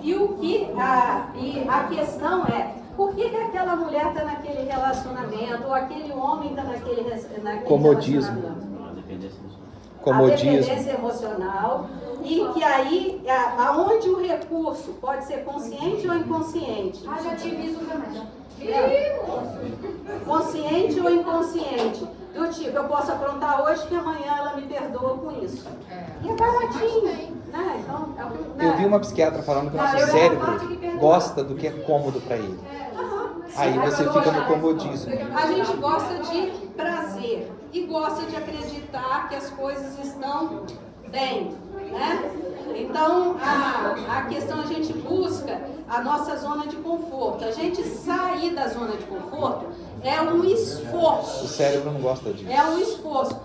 E a questão é, por que aquela mulher está naquele relacionamento, ou aquele homem está naquele comodismo. relacionamento? Comodismo. A dependência emocional, e que aí, aonde o recurso pode ser consciente ou inconsciente? Já tive isso também. Consciente ou inconsciente? Do tipo, eu posso aprontar hoje que amanhã ela me perdoa com isso. E é baratinho, né? Então, Eu vi uma psiquiatra falando que o nosso cérebro gosta do que é cômodo para ele. Aí você fica no comodismo. A gente gosta de prazer e gosta de acreditar que as coisas estão bem, né? Então, a questão, a gente busca a nossa zona de conforto. A gente sair da zona de conforto é um esforço. O cérebro não gosta disso. É um esforço.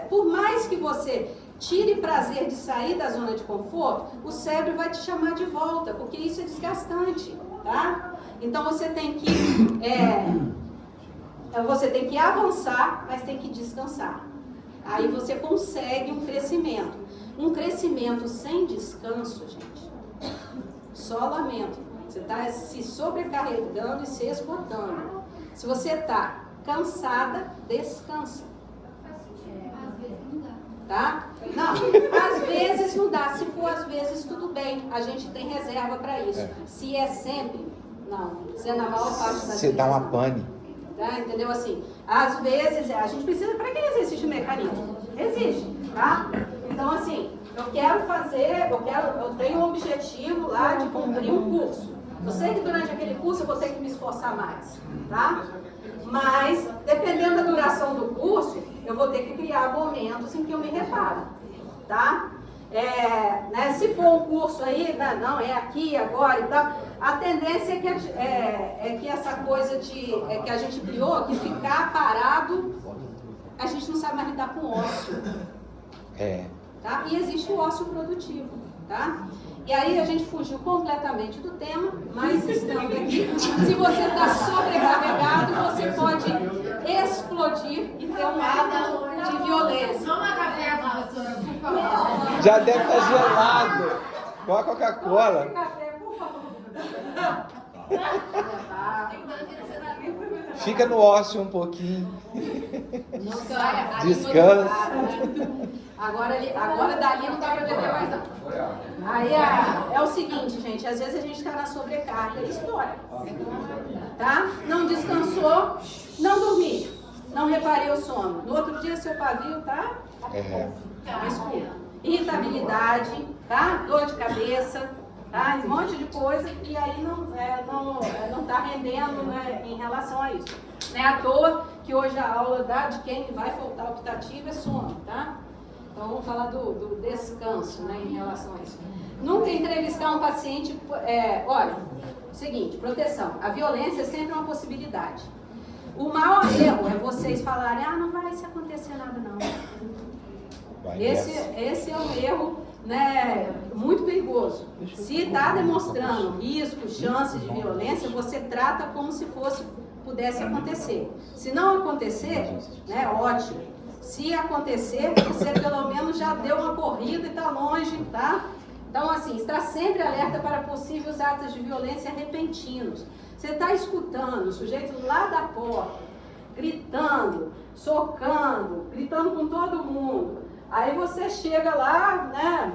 Por mais que você tire prazer de sair da zona de conforto, o cérebro vai te chamar de volta, porque isso é desgastante, tá? Então você tem que avançar, mas tem que descansar. Aí você consegue um crescimento. Um crescimento sem descanso, gente, só lamento. Você está se sobrecarregando e se esgotando. Se você está cansada, descansa. Tá? Não, às vezes não dá. Se for às vezes, tudo bem. A gente tem reserva para isso. Se é sempre, não. Se é na maior parte das vezes. Você dá uma pane. Tá? Entendeu? Assim, às vezes, a gente precisa... Para que existe esse mecanismo? Existe, tá? Então, assim, eu tenho um objetivo lá de cumprir um curso. Eu sei que durante aquele curso eu vou ter que me esforçar mais, tá? Mas, dependendo da duração do curso, eu vou ter que criar momentos em que eu me reparo, tá? Se for um curso aí, não, é aqui, agora e tal, a tendência é que essa coisa que a gente criou, que ficar parado, a gente não sabe mais lidar com o ócio. Tá? E existe o ócio produtivo, tá? E aí a gente fugiu completamente do tema, mas estando aqui, se você está sobrecarregado, você pode explodir e ter um ato de violência. Toma café, professora, por favor. Já deve estar gelado. Com a Coca-Cola. Café, por favor. Fica no ócio um pouquinho. Não sai, Descansa. Agora dali não dá para beber mais não. Aí é o seguinte, gente, às vezes a gente está na sobrecarga e estoura. Tá? Não descansou, não dormi, não reparei o sono. No outro dia seu pavio tá mais escuro. Irritabilidade, tá? Dor de cabeça, tá? Um monte de coisa e aí não tá rendendo, né, em relação a isso. Não é à toa que hoje a aula de quem vai faltar optativo é sono, tá? Então vamos falar do descanso, né, em relação a isso. Nunca entrevistar um paciente, olha, seguinte, proteção, a violência é sempre uma possibilidade. O maior erro é vocês falarem, não vai se acontecer nada não. Esse é um erro, né, muito perigoso. Se está demonstrando risco, chance de violência, você trata como se pudesse acontecer. Se não acontecer, né, ótimo. Se acontecer, você pelo menos já deu uma corrida e está longe, tá? Então, assim, está sempre alerta para possíveis atos de violência repentinos. Você está escutando o sujeito lá da porta, gritando, socando, gritando com todo mundo. Aí você chega lá, né?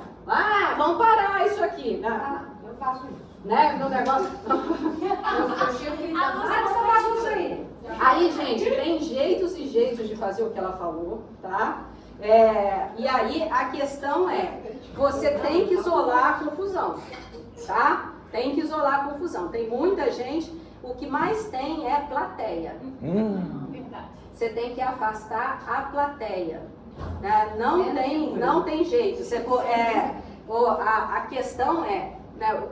Vamos parar isso aqui. Né? Eu faço isso. Né? No negócio. Eu chego gritando. Você faz isso aí. Aí, gente, tem jeitos e jeitos de fazer o que ela falou, tá? E aí a questão você tem que isolar a confusão, tá? Tem que isolar a confusão. Tem muita gente, o que mais tem é plateia. Você tem que afastar a plateia. Não tem jeito. A questão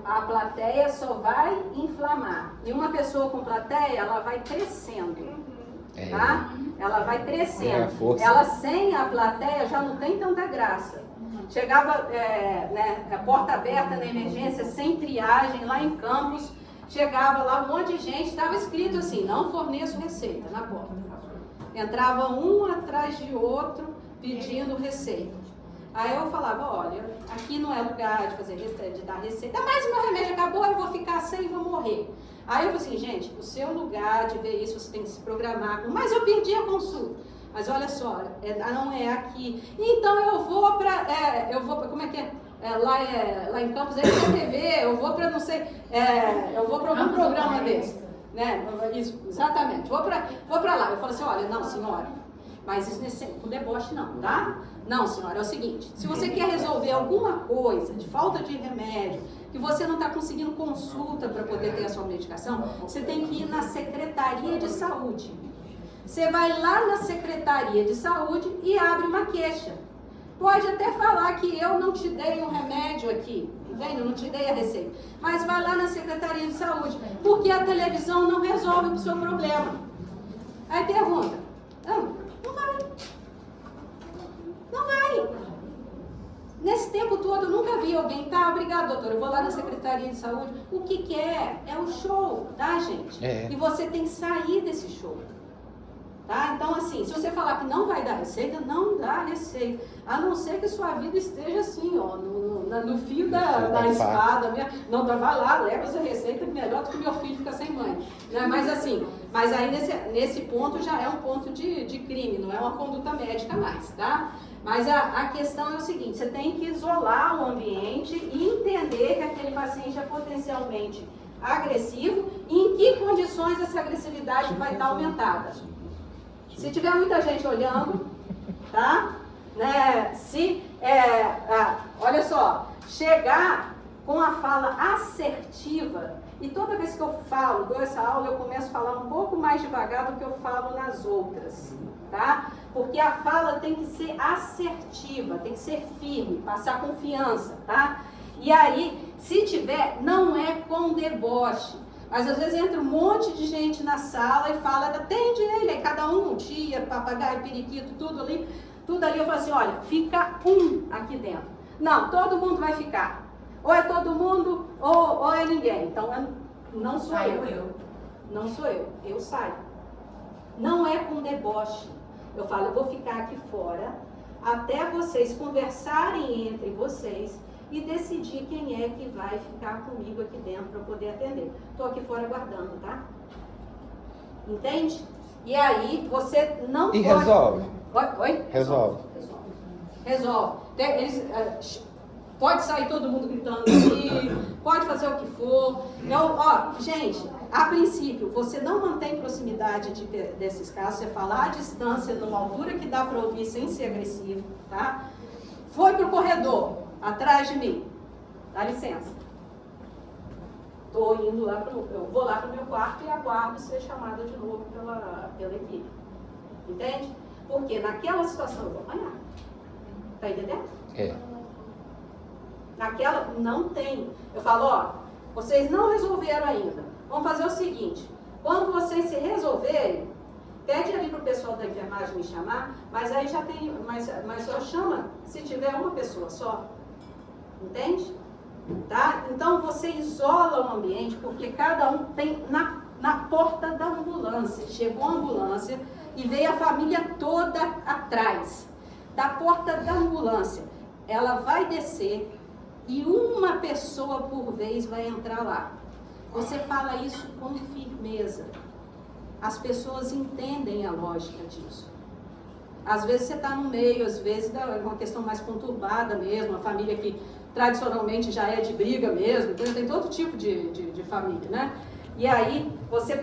a plateia só vai inflamar. E uma pessoa com plateia, ela vai crescendo. Tá? Ela vai crescendo. Ela sem a plateia já não tem tanta graça. Chegava a porta aberta na emergência, sem triagem, lá em Campos. Chegava lá um monte de gente, estava escrito assim, não forneço receita na porta. Entrava um atrás de outro pedindo receita. Aí eu falava, olha, aqui não é lugar de fazer receita, de dar receita, mas meu remédio correr. Aí eu falei assim, gente, o seu lugar de ver isso, você tem que se programar. Mas eu perdi a consulta. Mas olha só, não é aqui. Então eu vou para, como é que é? Lá em Campos, TV, eu vou para, não sei, eu vou para algum programa desse. Né? Isso, exatamente. Vou para lá. Eu falo assim, olha, não, senhora, mas isso com deboche não, tá? Não, senhora, é o seguinte, se você quer resolver alguma coisa de falta de remédio, que você não está conseguindo consulta para poder ter a sua medicação, você tem que ir na Secretaria de Saúde. Você vai lá na Secretaria de Saúde e abre uma queixa. Pode até falar que eu não te dei um remédio aqui, entende? Eu não te dei a receita. Mas vai lá na Secretaria de Saúde, porque a televisão não resolve o seu problema. Aí pergunta, não vai. Não vai. Nesse tempo todo eu nunca vi alguém, tá, obrigado, doutora, eu vou lá na Secretaria de Saúde. O que é? É um show, tá, gente? E você tem que sair desse show. Tá? Então, assim, se você falar que não vai dar receita, não dá receita. A não ser que sua vida esteja assim, ó, no fio da espada. Não, vai lá, leva essa receita melhor do que meu filho fica sem mãe. Né? Mas assim, mas aí nesse ponto já é um ponto de crime, não é uma conduta médica mais, tá? Mas a questão é o seguinte, você tem que isolar o ambiente e entender que aquele paciente é potencialmente agressivo e em que condições essa agressividade vai estar aumentada. Se tiver muita gente olhando, tá? Né? Olha só, chegar com a fala assertiva, e toda vez que eu dou essa aula, eu começo a falar um pouco mais devagar do que eu falo nas outras, tá? Porque a fala tem que ser assertiva, tem que ser firme, passar confiança, tá? E aí, se tiver, não é com deboche. Mas às vezes entra um monte de gente na sala e fala, atende ele, aí cada um, tia, papagaio, periquito, tudo ali, eu falo assim, olha, fica um aqui dentro. Não, todo mundo vai ficar. Ou é todo mundo, ou é ninguém. Então, não sou eu. Não sou eu saio. Não é com deboche. Eu falo, eu vou ficar aqui fora, até vocês conversarem entre vocês, e decidir quem é que vai ficar comigo aqui dentro para poder atender. Estou aqui fora aguardando, tá? Entende? E aí, você não pode... E resolve. Oi? Resolve. Resolve. Pode sair todo mundo gritando aqui, pode fazer o que for. Gente, a princípio, você não mantém proximidade desses casos, você fala à distância, numa altura que dá para ouvir sem ser agressivo, tá? Foi pro corredor. Atrás de mim. Dá licença. Estou indo lá eu vou lá para o meu quarto e aguardo ser chamada de novo pela equipe. Entende? Porque naquela situação eu vou apanhar. Tá entendendo? Naquela não tem. Eu falo, vocês não resolveram ainda. Vamos fazer o seguinte. Quando vocês se resolverem, pede ali para o pessoal da enfermagem me chamar, mas aí já tem, mas só chama se tiver uma pessoa só. Entende? Tá? Então você isola o ambiente, porque cada um tem na porta da ambulância. Chegou a ambulância e veio a família toda atrás. Da porta da ambulância, ela vai descer e uma pessoa por vez vai entrar lá. Você fala isso com firmeza. As pessoas entendem a lógica disso. Às vezes você está no meio, às vezes é uma questão mais conturbada mesmo, uma família que tradicionalmente já é de briga mesmo, então tem todo tipo de família, né? E aí você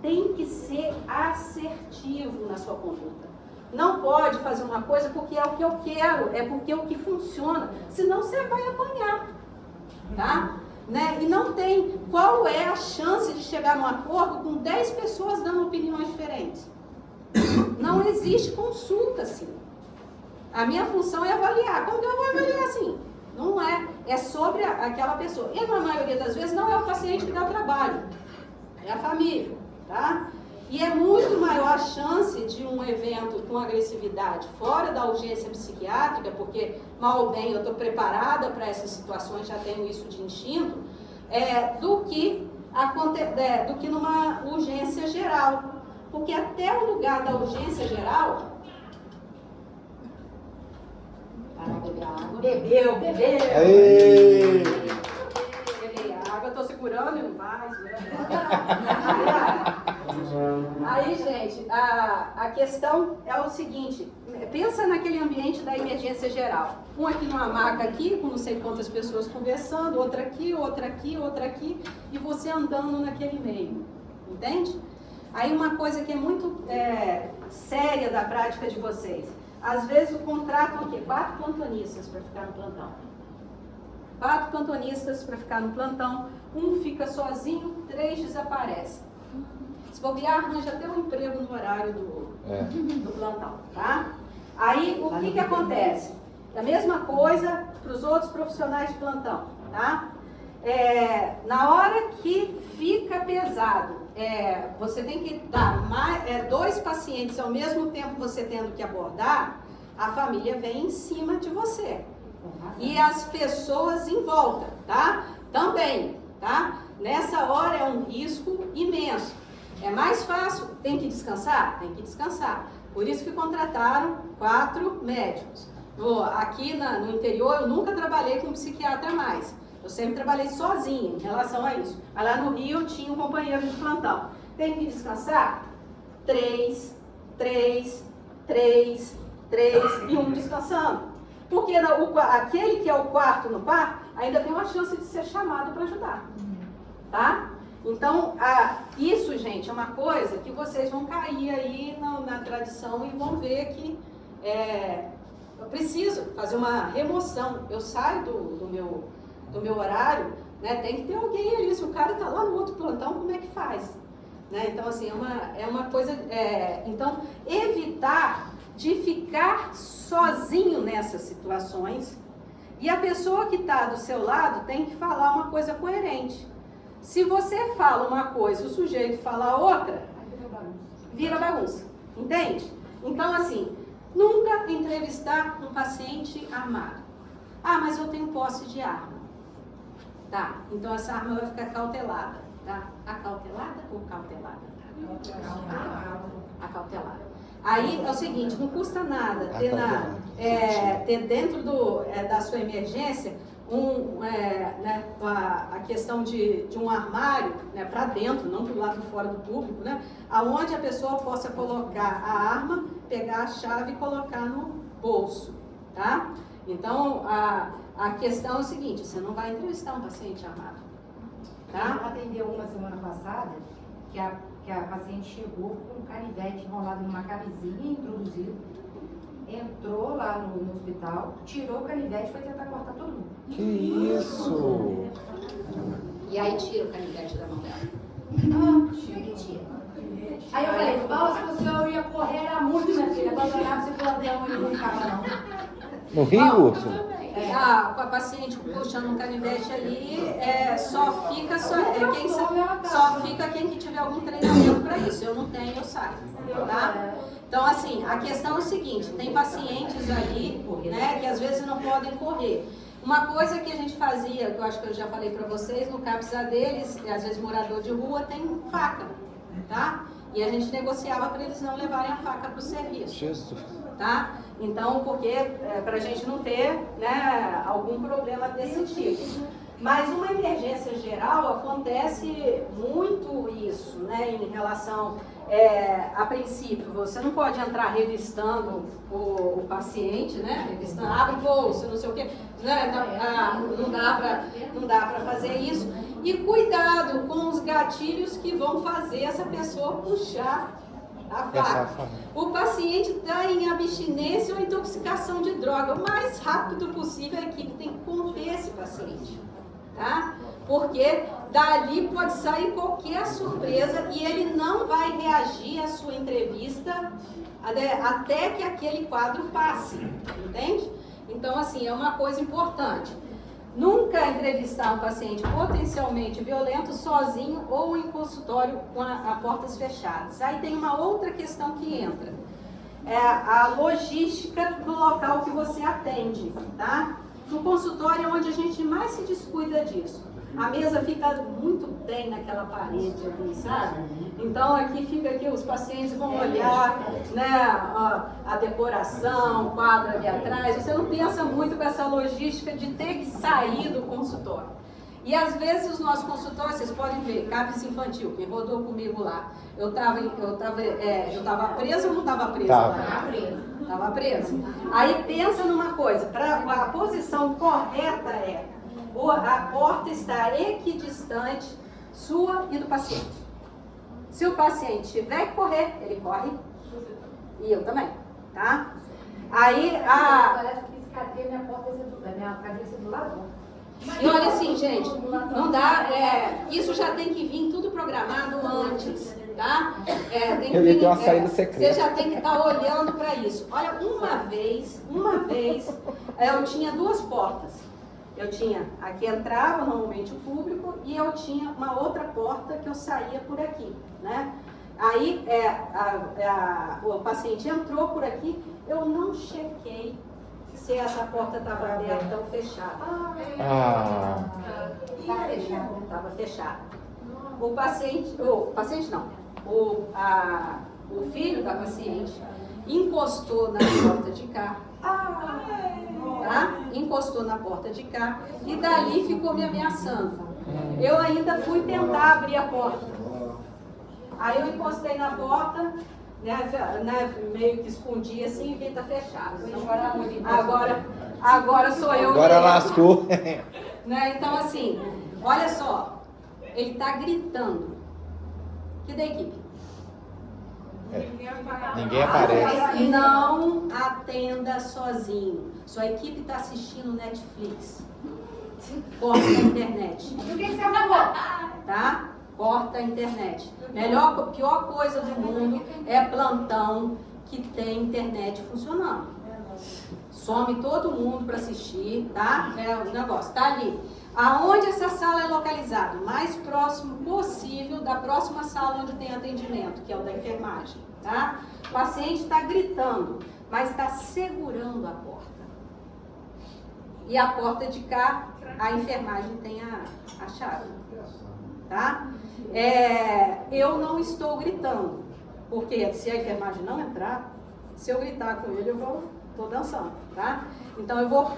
tem que ser assertivo na sua conduta. Não pode fazer uma coisa porque é o que eu quero, é porque é o que funciona, senão você vai apanhar, tá? Né? E não tem, qual é a chance de chegar num acordo com 10 pessoas dando opiniões diferentes? Não existe consulta assim. A minha função é avaliar. Como que eu vou avaliar assim? Não é. É sobre aquela pessoa. E na maioria das vezes não é o paciente que dá trabalho. É a família, tá? E é muito maior a chance de um evento com agressividade fora da urgência psiquiátrica, porque mal ou bem eu estou preparada para essas situações, já tenho isso de instinto, do que numa urgência geral. Porque até o lugar da urgência geral... Para beber água. Bebeu. Ei. Beber água. água eu tô segurando e não vai. Aí, gente, a questão é o seguinte, pensa naquele ambiente da emergência geral. Um aqui numa maca aqui, com não sei quantas pessoas conversando, outra aqui, outra aqui, outra aqui, e você andando naquele meio, entende? Aí uma coisa que é muito séria da prática de vocês, às vezes contratam o quê? 4 plantonistas para ficar no plantão. 4 plantonistas para ficar no plantão, um fica sozinho, 3 desaparecem. Se bobear, arranja até um emprego no horário do plantão, tá? Aí, o que acontece? A mesma coisa para os outros profissionais de plantão, tá? Na hora que fica pesado, você tem que dar 2 pacientes ao mesmo tempo você tendo que abordar, a família vem em cima de você. E as pessoas em volta, tá? Também, tá? Nessa hora é um risco imenso. É mais fácil, tem que descansar? Tem que descansar. Por isso que contrataram 4 médicos. Aqui no interior eu nunca trabalhei com psiquiatra mais. Eu sempre trabalhei sozinha em relação a isso. Mas lá no Rio eu tinha um companheiro de plantão. Tem que descansar? 3 e um descansando. Porque aquele que é o quarto no par ainda tem uma chance de ser chamado para ajudar. Tá? Então, isso, gente, é uma coisa que vocês vão cair aí na tradição e vão ver que eu preciso fazer uma remoção. Eu saio do meu horário, né? Tem que ter alguém ali. Se o cara está lá no outro plantão, como é que faz? Né? Então, assim, é uma coisa... então, evitar de ficar sozinho nessas situações, e a pessoa que está do seu lado tem que falar uma coisa coerente. Se você fala uma coisa e o sujeito fala outra, vira bagunça, entende? Então, assim, nunca entrevistar um paciente armado. Ah, mas eu tenho posse de arma. Tá, então essa arma vai ficar cautelada, tá? Acautelada ou cautelada? Acautelada. Aí é o seguinte, não custa nada ter dentro da sua emergência a questão de um armário, né, para dentro, não para o lado de fora do público, né, aonde a pessoa possa colocar a arma, pegar a chave e colocar no bolso, tá? Então, a questão é o seguinte, você não vai entrevistar um paciente armado, tá? Atendeu uma semana passada que a paciente chegou com um canivete enrolado numa camisinha, introduzido, entrou lá no hospital, tirou o canivete e foi tentar cortar todo mundo. Que isso? E aí tira o canivete da mão dela. Que tira. Aí eu falei, se você eu ia correr, era muito, minha filha, abandonava você pela avião e não ficava não. No Rio, Úrsula? Com a paciente puxando um canivete ali, só fica quem que tiver algum treinamento para isso. Eu não tenho, eu saio, tá? Então, assim, a questão é o seguinte, tem pacientes ali, né, que às vezes não podem correr. Uma coisa que a gente fazia, que eu acho que eu já falei para vocês, no CAPSA deles, às vezes morador de rua tem faca, tá? E a gente negociava para eles não levarem a faca para o serviço. Jesus. Tá? Então, porque para a gente não ter, né, algum problema desse tipo. Mas uma emergência geral acontece muito isso, né, em relação, a princípio, você não pode entrar revistando o paciente, né, revistando, abre o bolso, não sei o quê, né, não dá para fazer isso. E cuidado com os gatilhos que vão fazer essa pessoa puxar a faca. O paciente está em abstinência ou intoxicação de droga. O mais rápido possível a equipe tem que conter esse paciente, tá? Porque dali pode sair qualquer surpresa e ele não vai reagir à sua entrevista até que aquele quadro passe, entende? Então, assim, é uma coisa importante. Nunca entrevistar um paciente potencialmente violento sozinho ou em consultório com a portas fechadas. Aí tem uma outra questão que entra. É a logística do local que você atende, tá? No consultório é onde a gente mais se descuida disso. A mesa fica muito bem naquela parede ali, sabe? Então aqui os pacientes vão olhar, né, a decoração, o quadro ali atrás. Você não pensa muito com essa logística de ter que sair do consultório. E às vezes os nossos consultórios, vocês podem ver, CAPES infantil, quem rodou comigo lá, eu tava presa ou não estava presa? Estava presa. Aí pensa numa coisa, a posição correta é, a porta está equidistante sua e do paciente. Se o paciente tiver que correr, ele corre. E eu também, tá? Aí E olha assim, gente, não dá, isso já tem que vir tudo programado antes, tá? Tem que Eu ia ter uma vir, saída secreta. você já tem que estar olhando para isso. Olha, uma vez, eu tinha duas portas. Eu tinha, aqui entrava normalmente o público e eu tinha uma outra porta que eu saía por aqui, né? Aí o paciente entrou por aqui, eu não chequei se essa porta estava aberta ou fechada. Estava fechada. O paciente não, o filho da paciente encostou na porta de cá, tá? Encostou na porta de cá e dali ficou me ameaçando. Eu ainda fui tentar abrir a porta. Aí eu encostei na porta, né, meio que escondi assim e vi tá fechado. Agora sou eu. Agora lascou. Né? Então assim, olha só, ele tá gritando. Que da equipe? Ninguém aparece. Não atenda sozinho. Sua equipe está assistindo Netflix. Corta a internet. E o que você acabou? Tá? Corta a internet. Pior coisa do mundo é plantão que tem internet funcionando. Some todo mundo para assistir, tá? O negócio tá ali. Aonde essa sala é localizada? Mais próximo possível da próxima sala onde tem atendimento, que é o da enfermagem, tá? O paciente está gritando, mas está segurando a porta. E a porta de cá, a enfermagem tem a chave, tá? Eu não estou gritando, porque se a enfermagem não entrar, se eu gritar com ele, estou dançando, tá? Então eu vou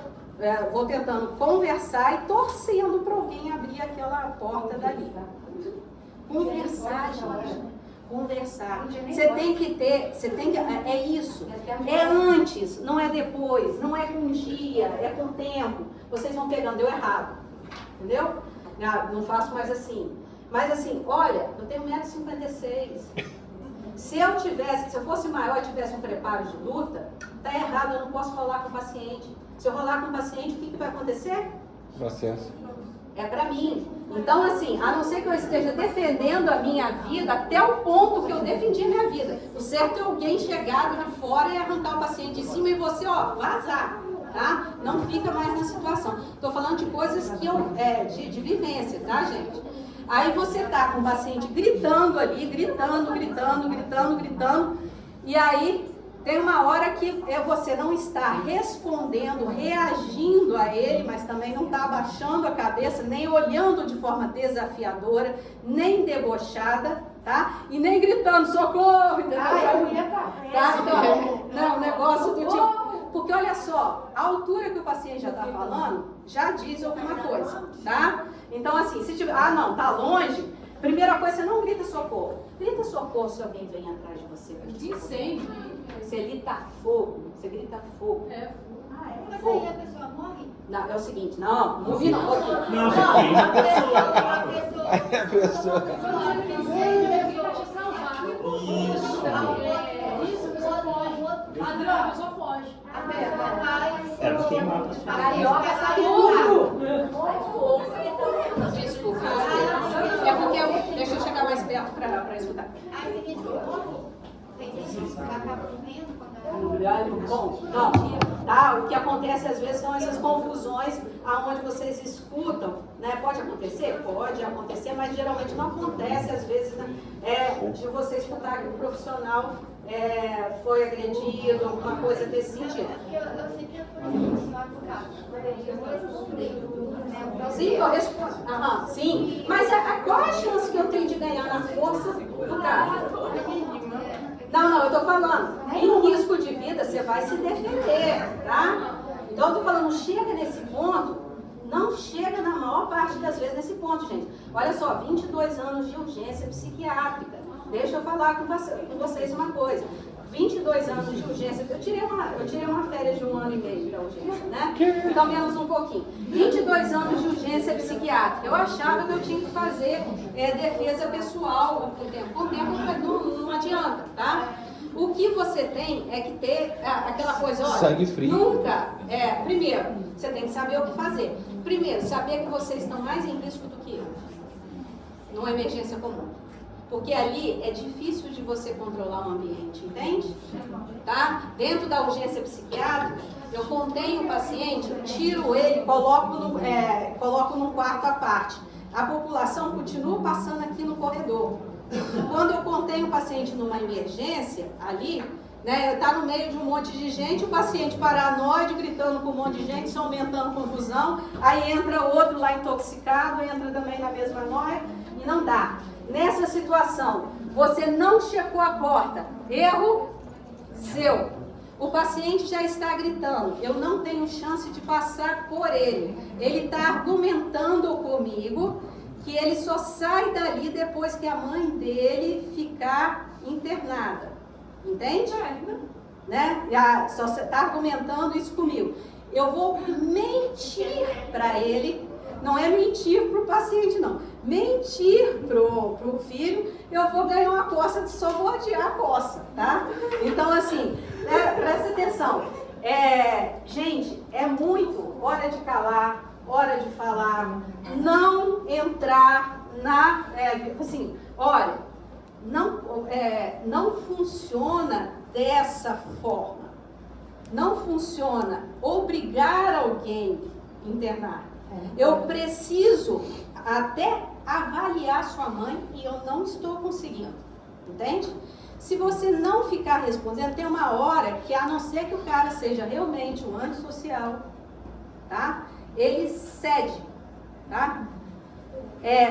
tentando conversar e torcendo para alguém abrir aquela porta dali. Conversar, gente. Conversar. É isso. É antes, não é depois. Não é com um dia, é com o tempo. Vocês vão pegando, deu errado. Entendeu? Não faço mais assim. Mas assim, olha, eu tenho 1,56 m. Se eu fosse maior e tivesse um preparo de luta, tá errado, eu não posso rolar com o paciente. Se eu rolar com o paciente, o que vai acontecer? Processo. É pra mim. Então, assim, a não ser que eu esteja defendendo a minha vida até o ponto que eu defendi a minha vida. O certo é alguém chegar de fora e arrancar o paciente de cima e você, vazar, tá? Não fica mais na situação. Tô falando de coisas que de vivência, tá, gente? Aí você tá com o paciente gritando ali, gritando. E aí tem uma hora que você não está respondendo, reagindo a ele, mas também não está abaixando a cabeça, nem olhando de forma desafiadora, nem debochada, tá? E nem gritando, socorro, entendeu? Tá? Então, não, negócio do tipo... Porque olha só, a altura que o paciente já está falando, já diz alguma coisa, tá? Então assim, se tiver... não, tá longe... Primeira coisa, você não grita socorro. Grita socorro se alguém vem atrás de você. Incêndio. Você grita fogo. Você grita fogo. Mas fogo. aí a pessoa morre? Não, é o seguinte, não morri não. Não, você tem. A pessoa. Padrão, a pessoa foge. A pessoa vai... Era pra queimar a pessoa. Carioca sai tudo! Desculpa. É porque deixa eu chegar mais perto para escutar. Aí tem gente que morre. Tem gente que acaba morrendo quando Bom, não, tá? O que acontece às vezes são essas confusões aonde vocês escutam, né? Pode acontecer? Pode acontecer, mas geralmente não acontece às vezes, né? De você escutar que o profissional foi agredido, alguma coisa desse sentido. Eu sempre apoio o advogado. Sim, eu respondo. Sim, mas qual a chance que eu tenho de ganhar na força do cara? Não, eu tô falando, em risco de vida você vai se defender, tá? Então eu tô falando, chega nesse ponto, não chega na maior parte das vezes nesse ponto, gente. Olha só, 22 anos de urgência psiquiátrica. Deixa eu falar com vocês uma coisa. 22 anos de urgência, eu tirei uma férias de 1 ano e meio de urgência, né? Então, menos um pouquinho. 22 anos de urgência psiquiátrica. Eu achava que eu tinha que fazer defesa pessoal com o tempo. Com o tempo não adianta, tá? O que você tem é que ter aquela coisa, olha, sangue frio. Nunca, primeiro, você tem que saber o que fazer. Primeiro, saber que vocês estão mais em risco do que eu, numa emergência comum. Porque ali é difícil de você controlar o ambiente, entende? Tá? Dentro da urgência psiquiátrica, eu contenho o paciente, tiro ele, coloco num quarto à parte. A população continua passando aqui no corredor. Quando eu contenho o paciente numa emergência, ali, né, tá no meio de um monte de gente, o paciente paranoide, gritando com um monte de gente, só aumentando confusão, aí entra outro lá intoxicado, entra também na mesma noia, e não dá. Nessa situação, você não checou a porta, erro seu. O paciente já está gritando, eu não tenho chance de passar por ele. Ele está argumentando comigo que ele só sai dali depois que a mãe dele ficar internada. Entende? Né? Só está argumentando isso comigo. Eu vou mentir para ele, não é mentir para o paciente, não. Mentir para o filho, eu vou ganhar uma coça, só vou adiar a coça, tá? Então, assim, presta atenção. Gente, é muito hora de calar, hora de falar, não entrar assim, olha, não funciona dessa forma. Não funciona obrigar alguém a internar. Eu preciso até avaliar sua mãe e eu não estou conseguindo, entende? Se você não ficar respondendo, tem uma hora que, a não ser que o cara seja realmente um antissocial, tá? Ele cede, tá?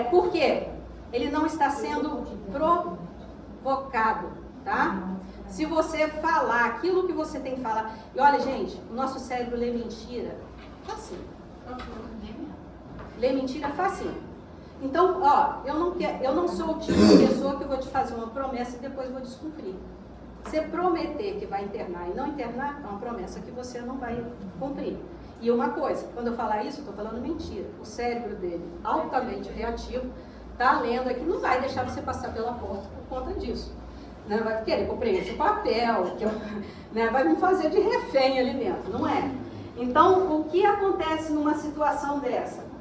Por quê? Ele não está sendo provocado, tá? Se você falar aquilo que você tem que falar, e olha, gente, o nosso cérebro lê mentira facinho. Lê mentira facinho. Então, eu não sou o tipo de pessoa que eu vou te fazer uma promessa e depois vou descumprir. Você prometer que vai internar e não internar, é uma promessa que você não vai cumprir. E uma coisa, quando eu falar isso, eu estou falando mentira. O cérebro dele, altamente reativo, está lendo aqui, não vai deixar você passar pela porta por conta disso. Né? Vai querer que eu preencha o papel, né? Vai me fazer de refém ali dentro, não é? Então, o que acontece numa situação dessa?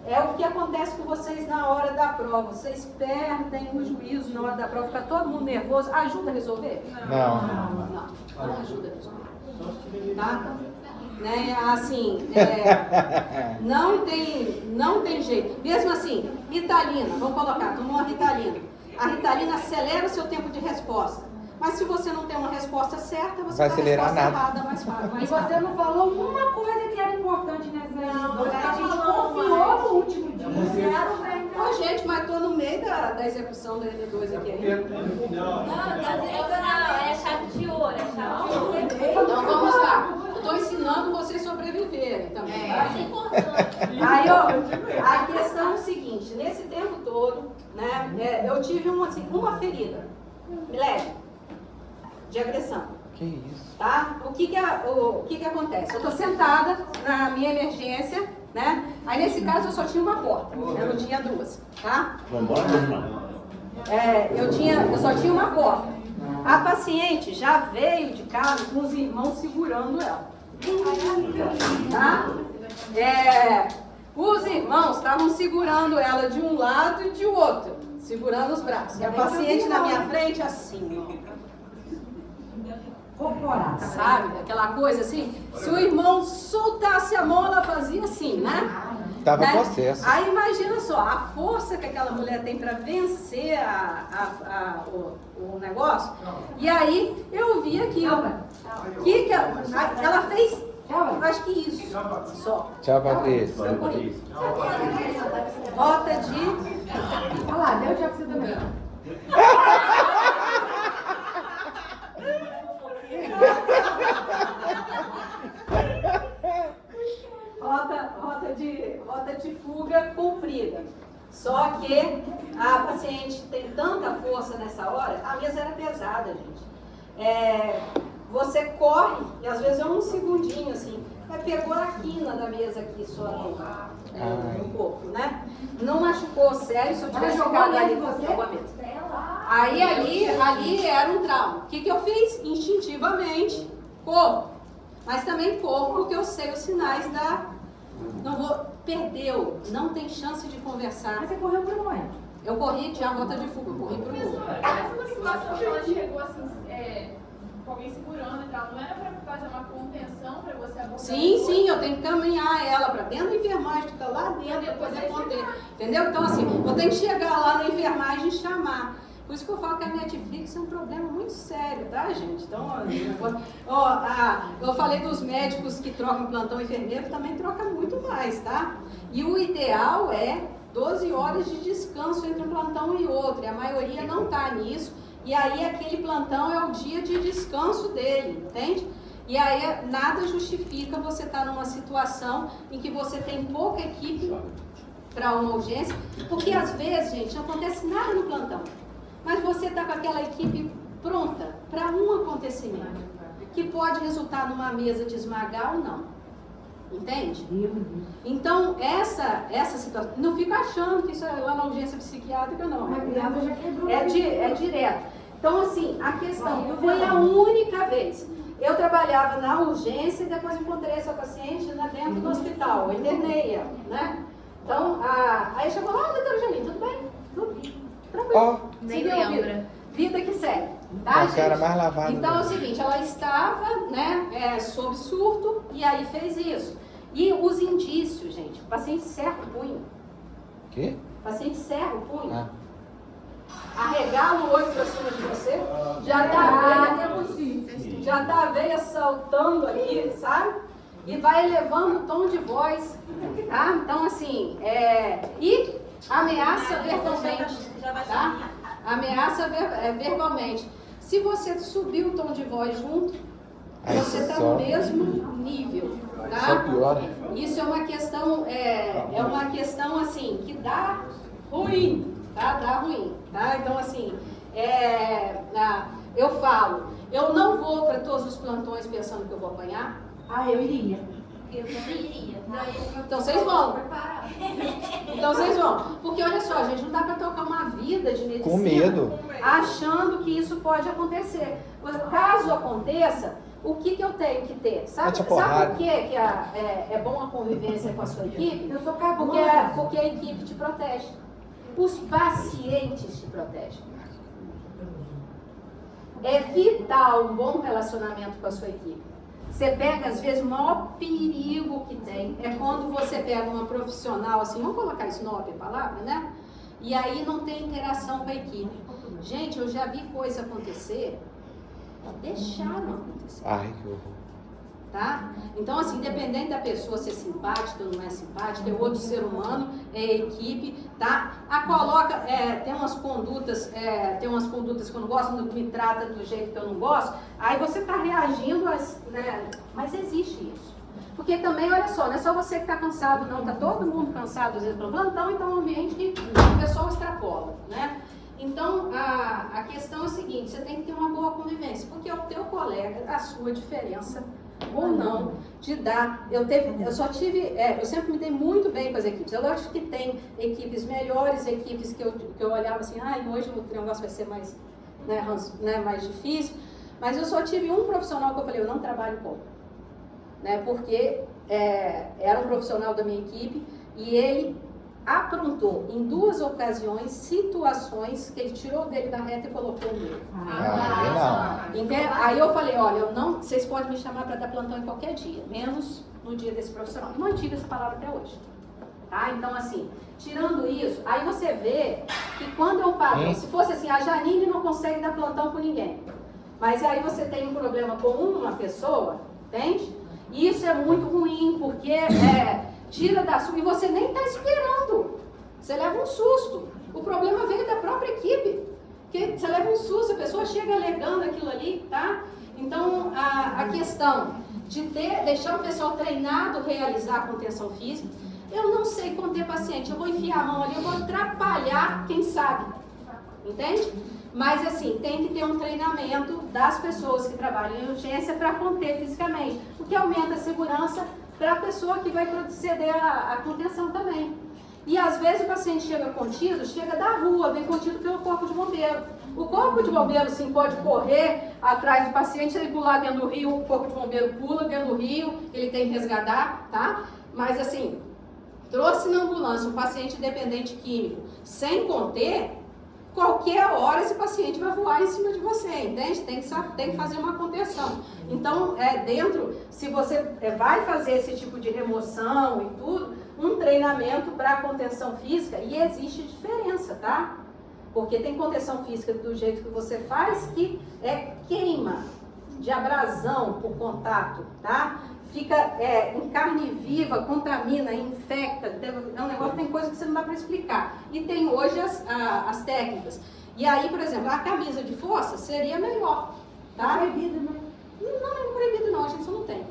É o que acontece com vocês na hora da prova. Vocês perdem o juízo na hora da prova, fica todo mundo nervoso. Ajuda a resolver? Não ajuda a resolver. Tá? Né? Assim, não tem jeito. Mesmo assim, Ritalina, vamos colocar, tomou uma Ritalina. A Ritalina acelera o seu tempo de resposta. Mas se você não tem uma resposta certa, você vai acelerar nada. Errada, mais fácil. E você não falou uma coisa que era importante nessa a gente confiou no último dia. Ô, gente, mas estou no meio da execução da L2 aqui ainda. Não, é chave de ouro, é chave de ouro. Então vamos lá. Estou ensinando vocês a sobreviverem também. Isso é importante. Aí, a questão é o seguinte, nesse tempo todo, né, eu tive uma ferida leve de agressão. Que isso? Tá? O que acontece? Eu estou sentada na minha emergência, né? Aí nesse caso eu só tinha uma porta, eu não tinha duas, tá? Eu só tinha uma porta. A paciente já veio de casa com os irmãos segurando ela. Tá? Os irmãos estavam segurando ela de um lado e de outro, segurando os braços. E a paciente na minha frente assim, ó. Sabe? Aquela coisa assim. Se o irmão soltasse a mão, ela fazia assim, né? Tava processo. Aí imagina só, a força que aquela mulher tem para vencer o negócio. E aí eu vi aquilo. Que ela fez, eu acho que isso só. Tchau, Patrícia. Rota de... Olha lá, deu tchau pra você também. Rota Só que a paciente tem tanta força nessa hora, a mesa era pesada, gente. Você corre, e às vezes é um segundinho assim, pegou a quina da mesa aqui só no corpo, né? Não machucou sério, se eu tivesse jogado ali com a mesa. Aí ali era um trauma. O que eu fiz? Instintivamente, corro. Mas também corro porque eu sei os sinais da... Não vou... Perdeu, não tem chance de conversar. Mas você correu por onde? Eu corri, tinha a rota de fuga, eu corri pro mundo. Essa uma situação que ela chegou assim, com alguém segurando e tal, não era pra fazer uma contenção pra você abordar? Sim, eu tenho que caminhar ela pra dentro da enfermagem, que tá lá dentro pra poder conter. Entendeu? Então assim, eu tenho que chegar lá na enfermagem e chamar. Por isso que eu falo que a Netflix é um problema muito sério, tá, gente? Então, eu falei dos médicos que trocam plantão enfermeiro, também troca muito mais, tá? E o ideal é 12 horas de descanso entre um plantão e outro, e a maioria não tá nisso, e aí aquele plantão é o dia de descanso dele, entende? E aí nada justifica você estar numa situação em que você tem pouca equipe para uma urgência, porque às vezes, gente, não acontece nada no plantão. Mas você está com aquela equipe pronta para um acontecimento, que pode resultar numa mesa de esmagar ou não. Entende? Então, essa situação, não fica achando que isso é lá na urgência psiquiátrica, não. É direto. Então, assim, a questão, foi a única vez. Eu trabalhava na urgência e depois encontrei essa paciente dentro do hospital. Eu internei ela, né? Então, aí chegou lá, doutora Janine, tudo bem? Tudo tranquilo. Seguiu vida que segue, tá, gente? Cara mais lavado. Então é o seguinte, ela estava, né, sob surto e aí fez isso. E os indícios, gente, o paciente cerra o punho. Quê? O paciente cerra o punho. Arregala o olho pra cima de você, já tá a veia saltando aqui, sabe? E vai elevando o tom de voz, tá? Então assim, e ameaça verbalmente, tá? Ameaça verbalmente. Se você subir o tom de voz junto, você está no mesmo nível, tá? Só piora. Isso é uma questão, uma questão assim, que dá ruim, tá? Dá ruim, tá? Então assim, eu falo, eu não vou para todos os plantões pensando que eu vou apanhar. Eu iria. Eu também iria. Então vocês vão. Então vocês vão. Porque olha só, gente, não dá pra tocar uma vida de medicina Com medo. achando que isso pode acontecer. Caso aconteça, o que eu tenho que ter? Sabe por que é bom a convivência com a sua equipe? Eu sou cabula. Porque a equipe te protege. Os pacientes te protegem. É vital um bom relacionamento com a sua equipe. Você pega, às vezes, o maior perigo que tem é quando você pega uma profissional, assim, vamos colocar snob a palavra, né? E aí não tem interação com a equipe. Gente, eu já vi coisa acontecer, deixaram acontecer. Ai, que horror. Tá? Então, assim, independente da pessoa ser simpática ou não é simpática, é outro ser humano, é equipe, tá? Tem umas condutas que eu não gosto, me trata do jeito que eu não gosto, aí você tá reagindo, né? Mas existe isso. Porque também, olha só, não é só você que está cansado, não, tá todo mundo cansado, às vezes, pelo plantão, então é um ambiente que o pessoal extrapola, né? Então, a questão é a seguinte, você tem que ter uma boa convivência, porque é o teu colega, a sua diferença ou não, de dar. Eu sempre me dei muito bem com as equipes. Eu acho que tem equipes melhores, equipes que eu olhava assim, hoje o negócio vai ser mais, mais difícil, mas eu só tive um profissional que eu falei, eu não trabalho com, né, porque era um profissional da minha equipe e ele aprontou em 2 ocasiões situações que ele tirou dele da reta e colocou o meu. Aí eu falei, olha, vocês podem me chamar para dar plantão em qualquer dia, menos no dia desse profissional. E mantive essa palavra até hoje. Tá? Então, assim, tirando isso, aí você vê que quando é um padrão, se fosse assim, a Janine não consegue dar plantão com ninguém, mas aí você tem um problema com uma pessoa, entende? E isso é muito ruim, porque tira da sua, e você nem está esperando. Você leva um susto. O problema veio da própria equipe. Porque você leva um susto, a pessoa chega alegando aquilo ali, tá? Então, a questão de deixar o pessoal treinado realizar a contenção física, Eu não sei conter paciente, eu vou enfiar a mão ali, eu vou atrapalhar quem sabe. Entende? Mas assim, tem que ter um treinamento das pessoas que trabalham em urgência para conter fisicamente, o que aumenta a segurança para a pessoa que vai proceder à contenção também. E às vezes o paciente chega contido, chega da rua, vem contido pelo corpo de bombeiro. O corpo de bombeiro sim pode correr atrás do paciente, ele pular dentro do rio, o corpo de bombeiro pula dentro do rio, ele tem que resgatar, tá? Mas assim, trouxe na ambulância um paciente dependente químico sem conter, qualquer hora esse paciente vai voar em cima de você, entende? Tem que fazer uma contenção. Então, se você vai fazer esse tipo de remoção e tudo, um treinamento para contenção física, e existe diferença, tá? Porque tem contenção física do jeito que você faz, que queima, de abrasão por contato, tá? Fica em carne viva, contamina, infecta, é um negócio, tem coisa que você não dá para explicar. E tem hoje as técnicas. E aí, por exemplo, a camisa de força seria melhor, tá? Proibido, né? Não é proibido não, a gente só não tem.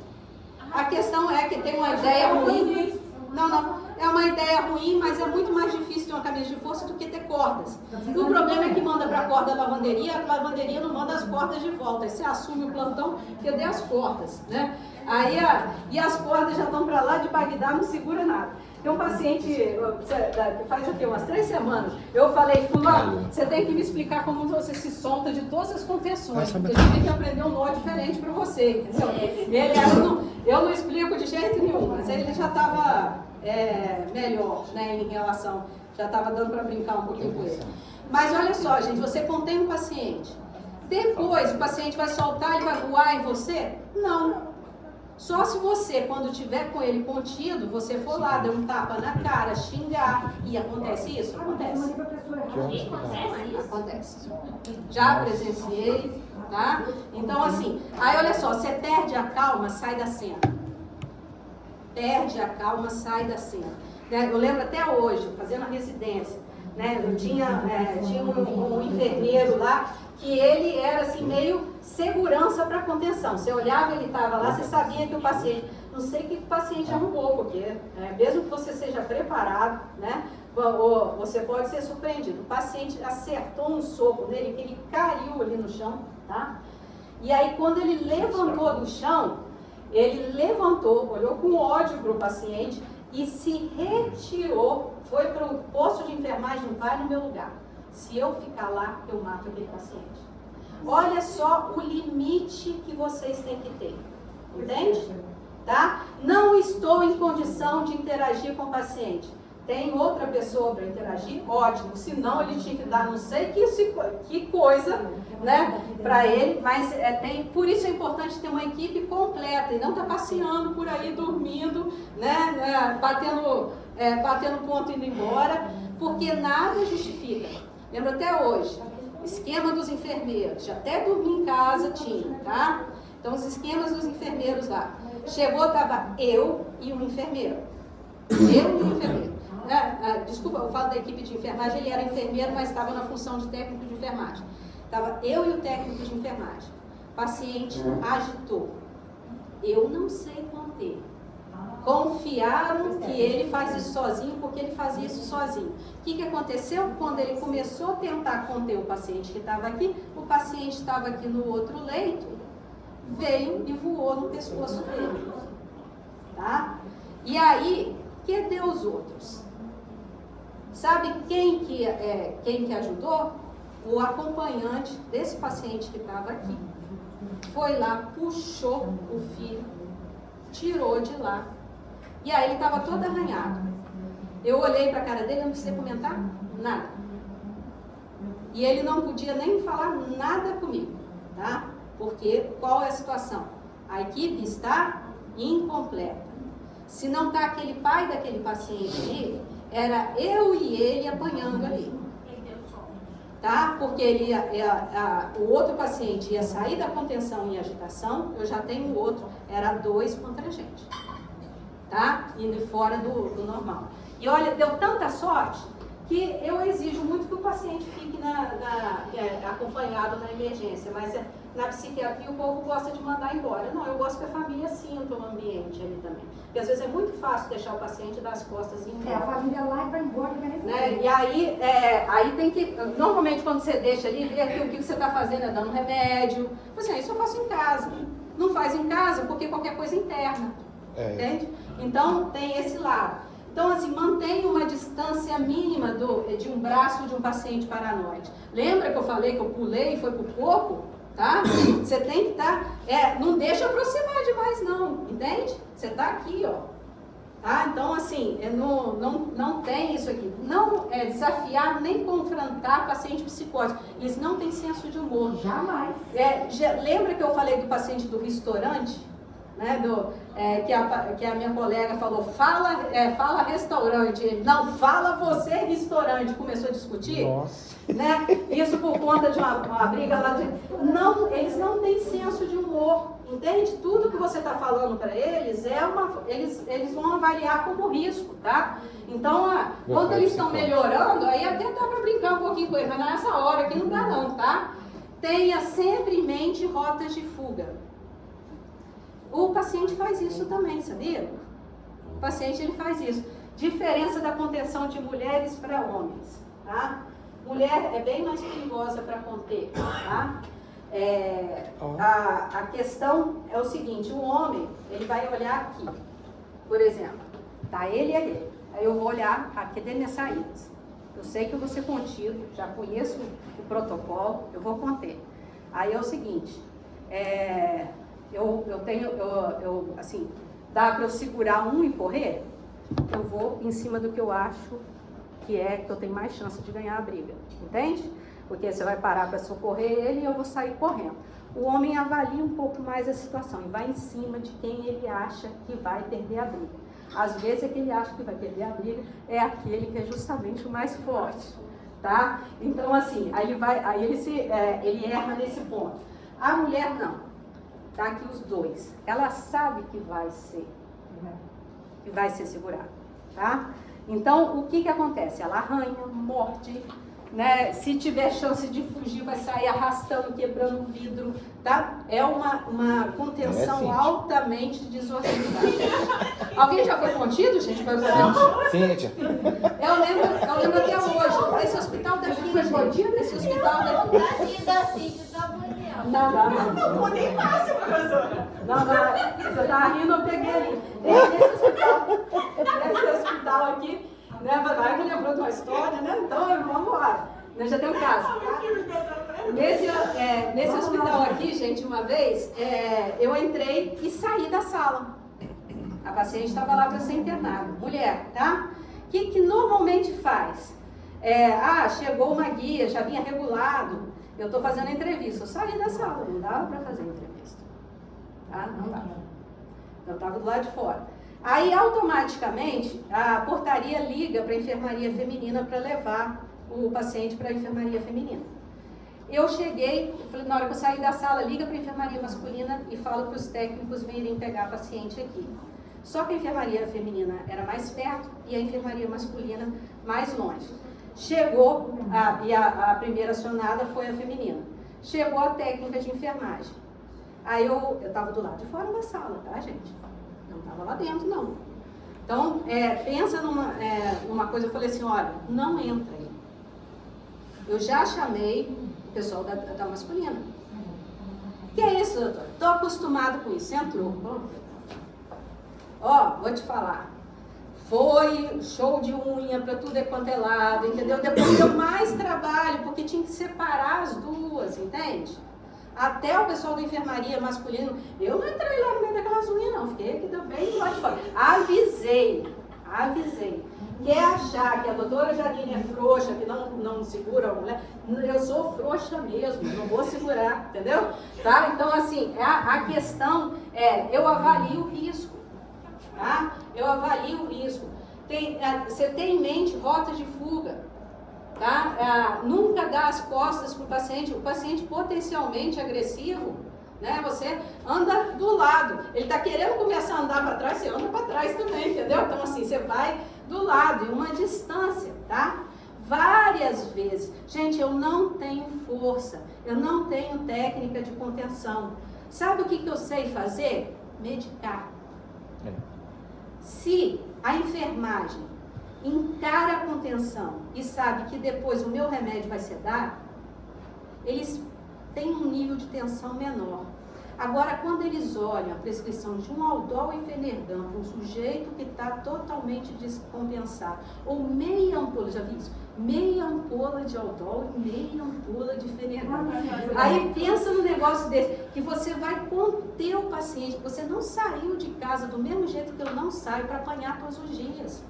A questão é que tem uma ideia ruim. Não, é uma ideia ruim, mas é muito mais difícil ter uma camisa de força do que ter cordas. E o problema é que manda para a corda da lavanderia, a lavanderia não manda as cordas de volta. Aí você assume o plantão, cadê as cordas, né? Aí e as cordas já estão para lá de Bagdá, não segura nada. Tem um paciente, que faz o quê? Umas 3 semanas, eu falei, fulano, você tem que me explicar como você se solta de todas as contenções, porque a gente tem que aprender um nó diferente para você, entendeu? Eu não explico de jeito nenhum, mas ele já estava melhor, né, em relação, já estava dando para brincar um pouquinho com ele. Mas olha só, gente, você contém um paciente, depois o paciente vai soltar, ele vai voar em você? Não. Só se você, quando tiver com ele contido, você for lá, der um tapa na cara, xingar, e acontece isso? Acontece. Acontece. Já presenciei, tá? Então assim, aí olha só, você perde a calma, sai da cena. Perde a calma, sai da cena. Eu lembro até hoje, fazendo a residência, né? Eu tinha um enfermeiro lá, que ele era assim meio segurança para contenção. Você olhava, ele estava lá, você sabia que o paciente, não sei que o paciente arrumou, porque mesmo que você seja preparado, né, você pode ser surpreendido. O paciente acertou um soco nele, que ele caiu ali no chão, tá? E aí quando ele levantou do chão, ele levantou, olhou com ódio para o paciente e se retirou, foi para o posto de enfermagem, vai no meu lugar. Se eu ficar lá, eu mato aquele paciente. Olha só o limite que vocês têm que ter. Entende? Tá? Não estou em condição de interagir com o paciente. Tem outra pessoa para interagir? Ótimo. Senão ele tinha que dar não sei que coisa, né, para ele. Mas por isso é importante ter uma equipe completa e não estar passeando por aí, dormindo, né, batendo ponto e indo embora, porque nada justifica. Lembro até hoje, esquema dos enfermeiros, até dormir em casa tinha, tá? Então os esquemas dos enfermeiros lá. Chegou, estava eu e um enfermeiro. Eu e um enfermeiro. Desculpa, eu falo da equipe de enfermagem, ele era enfermeiro, mas estava na função de técnico de enfermagem. Estava eu e o técnico de enfermagem. Paciente agitou. Eu não sei conter. Confiaram que ele faz isso sozinho, porque ele fazia isso sozinho. O que aconteceu? Quando ele começou a tentar conter o paciente que estava aqui, o paciente estava aqui no outro leito, veio e voou no pescoço dele. Tá? E aí, cadê os outros? Sabe quem que ajudou? O acompanhante desse paciente que estava aqui. Foi lá, puxou o filho, tirou de lá. E aí ele estava todo arranhado. Eu olhei para a cara dele, eu não precisei comentar nada. E ele não podia nem falar nada comigo, tá? Porque qual é a situação? A equipe está incompleta. Se não está aquele pai daquele paciente ali, era eu e ele apanhando ali. Tá? Porque o outro paciente ia sair da contenção em agitação, eu já tenho outro, era 2 contra a gente. Tá? Indo fora do normal. E olha, deu tanta sorte que eu exijo muito que o paciente fique acompanhado na emergência, mas na psiquiatria o povo gosta de mandar embora. Não, eu gosto que a família sinta o ambiente ali também. Porque às vezes é muito fácil deixar o paciente dar as costas e ir embora. A família lá e vai embora, né? E aí tem que, normalmente quando você deixa ali, ver que o que você está fazendo é dando remédio. Assim, isso eu faço em casa. Não faz em casa porque qualquer coisa interna. Entende? Então tem esse lado. Então, assim, mantenha uma distância mínima de um braço de um paciente paranoide. Lembra que eu falei que eu pulei e foi pro corpo? Tá? Você tem que estar... não deixa aproximar demais, não. Entende? Você tá aqui, ó. Tá? Então, assim, não tem isso aqui. Não é desafiar nem confrontar paciente psicótico. Eles não têm senso de humor. Jamais. Lembra que eu falei do paciente do restaurante? Né, que a minha colega falou, fala restaurante, ele, não, fala você restaurante, começou a discutir, né? Isso por conta de uma briga lá não, eles não têm senso de humor, entende? Tudo que você está falando para eles eles vão avaliar como risco, tá? Então, quando eles estão melhorando, aí até dá para brincar um pouquinho com ele, mas nessa hora aqui não dá não, tá? Tenha sempre em mente rotas de fuga. O paciente faz isso também, sabia? O paciente ele faz isso. Diferença da contenção de mulheres para homens, tá? Mulher é bem mais perigosa para conter, tá? A questão é o seguinte, o homem, ele vai olhar aqui, por exemplo, tá ele ali, aí eu vou olhar aqui dentro das saídas. Eu sei que eu vou ser contido, já conheço o protocolo, eu vou conter. Aí é o seguinte, assim, dá para eu segurar um e correr? Eu vou em cima do que eu acho que eu tenho mais chance de ganhar a briga, entende? Porque você vai parar para socorrer ele e eu vou sair correndo. O homem avalia um pouco mais a situação e vai em cima de quem ele acha que vai perder a briga. Às vezes, quem ele acha que vai perder a briga é aquele que é justamente o mais forte, tá? Então, assim, ele erra nesse ponto. A mulher não. Tá aqui os dois. Ela sabe que vai ser segurada, tá? Então, o que acontece? Ela arranha, morde, né? Se tiver chance de fugir, vai sair arrastando, quebrando o vidro, tá? É uma contenção altamente desorganizada. Alguém já foi contido, gente? Cíntia. Eu lembro até hoje. Esse hospital daqui, foi contido? Esse hospital daqui. Não foi nem fácil, professora. Não, você tá rindo, eu peguei ali. Nesse hospital aqui, né, vai que lembrou de uma história, né? Então, vamos lá. Eu já tenho um caso. Nesse hospital aqui, gente, uma vez, eu entrei e saí da sala. A paciente estava lá para ser internada. Mulher, tá? O que normalmente faz? Chegou uma guia, já vinha regulado. Eu estou fazendo a entrevista, eu saí da sala, não dava para fazer a entrevista. Tá? Não dava. Eu estava do lado de fora. Aí, automaticamente, a portaria liga para a enfermaria feminina para levar o paciente para a enfermaria feminina. Eu cheguei, falei, na hora que eu saí da sala, liga para a enfermaria masculina e fala para os técnicos virem pegar a paciente aqui. Só que a enfermaria feminina era mais perto e a enfermaria masculina mais longe. Chegou, a primeira acionada foi a feminina. Chegou a técnica de enfermagem. Aí eu estava do lado de fora da sala, tá, gente? Não estava lá dentro, não. Então, pensa numa coisa, eu falei assim, olha, não entra aí. Eu já chamei o pessoal da masculina. Que é isso, doutor? Estou acostumado com isso. Entrou. Vou te falar. Foi show de unha para tudo quanto é lado, entendeu? Depois deu mais trabalho, porque tinha que separar as duas, entende? Até o pessoal da enfermaria masculino, eu não entrei lá no meio daquelas unhas não, fiquei aqui também lá de fora. Avisei. Quer achar que a doutora Janine é frouxa, que não segura a mulher? Eu sou frouxa mesmo, não vou segurar, entendeu? Tá? Então, assim, a questão eu avalio o risco. Tá? Eu avalio o risco. Você tem em mente rota de fuga. Tá? Nunca dá as costas para o paciente potencialmente agressivo, né? Você anda do lado. Ele está querendo começar a andar para trás, você anda para trás também, entendeu? Então assim, você vai do lado, em uma distância, tá? várias vezes. Gente, eu não tenho força, eu não tenho técnica de contenção. Sabe o que eu sei fazer? Medicar. Se a enfermagem encara a contenção e sabe que depois o meu remédio vai sedar, eles têm um nível de tensão menor. Agora, quando eles olham a prescrição de um Aldol e Fenergan para um sujeito que está totalmente descompensado, ou meia ampola, já vi isso, meia ampola de Aldol e meia ampola de Fenergan. Aí pensa no negócio desse, que você vai conter o paciente, você não saiu de casa do mesmo jeito que eu não saio para apanhar todos os dias.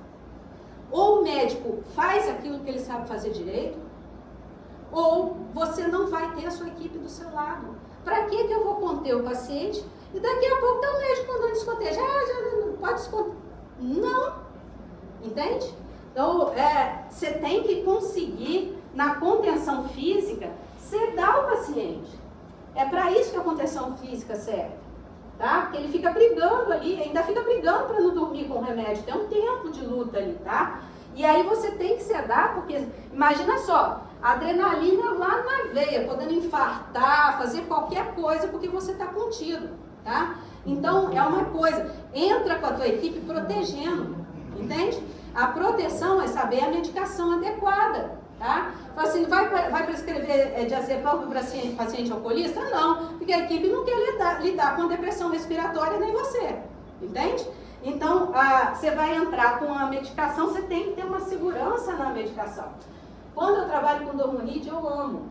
Ou o médico faz aquilo que ele sabe fazer direito, ou você não vai ter a sua equipe do seu lado. Para que eu vou conter o paciente e daqui a pouco está o médico mandando desconter? Já não pode desconter. Não. Entende? Então, você tem que conseguir, na contenção física, sedar o paciente. É para isso que a contenção física serve. Tá? Porque ele fica brigando ali, ainda fica brigando para não dormir com o remédio. Tem um tempo de luta ali, tá? E aí você tem que sedar, porque, imagina só, a adrenalina lá na veia, podendo infartar, fazer qualquer coisa, porque você está contido, tá? Então, é uma coisa, entra com a tua equipe protegendo, entende? A proteção é saber a medicação adequada, tá? Fala assim, vai prescrever diazepam para o paciente alcoolista? Não, porque a equipe não quer lidar com a depressão respiratória, nem você, entende? Então, você vai entrar com a medicação, você tem que ter uma segurança na medicação. Quando eu trabalho com Dormonide, eu amo.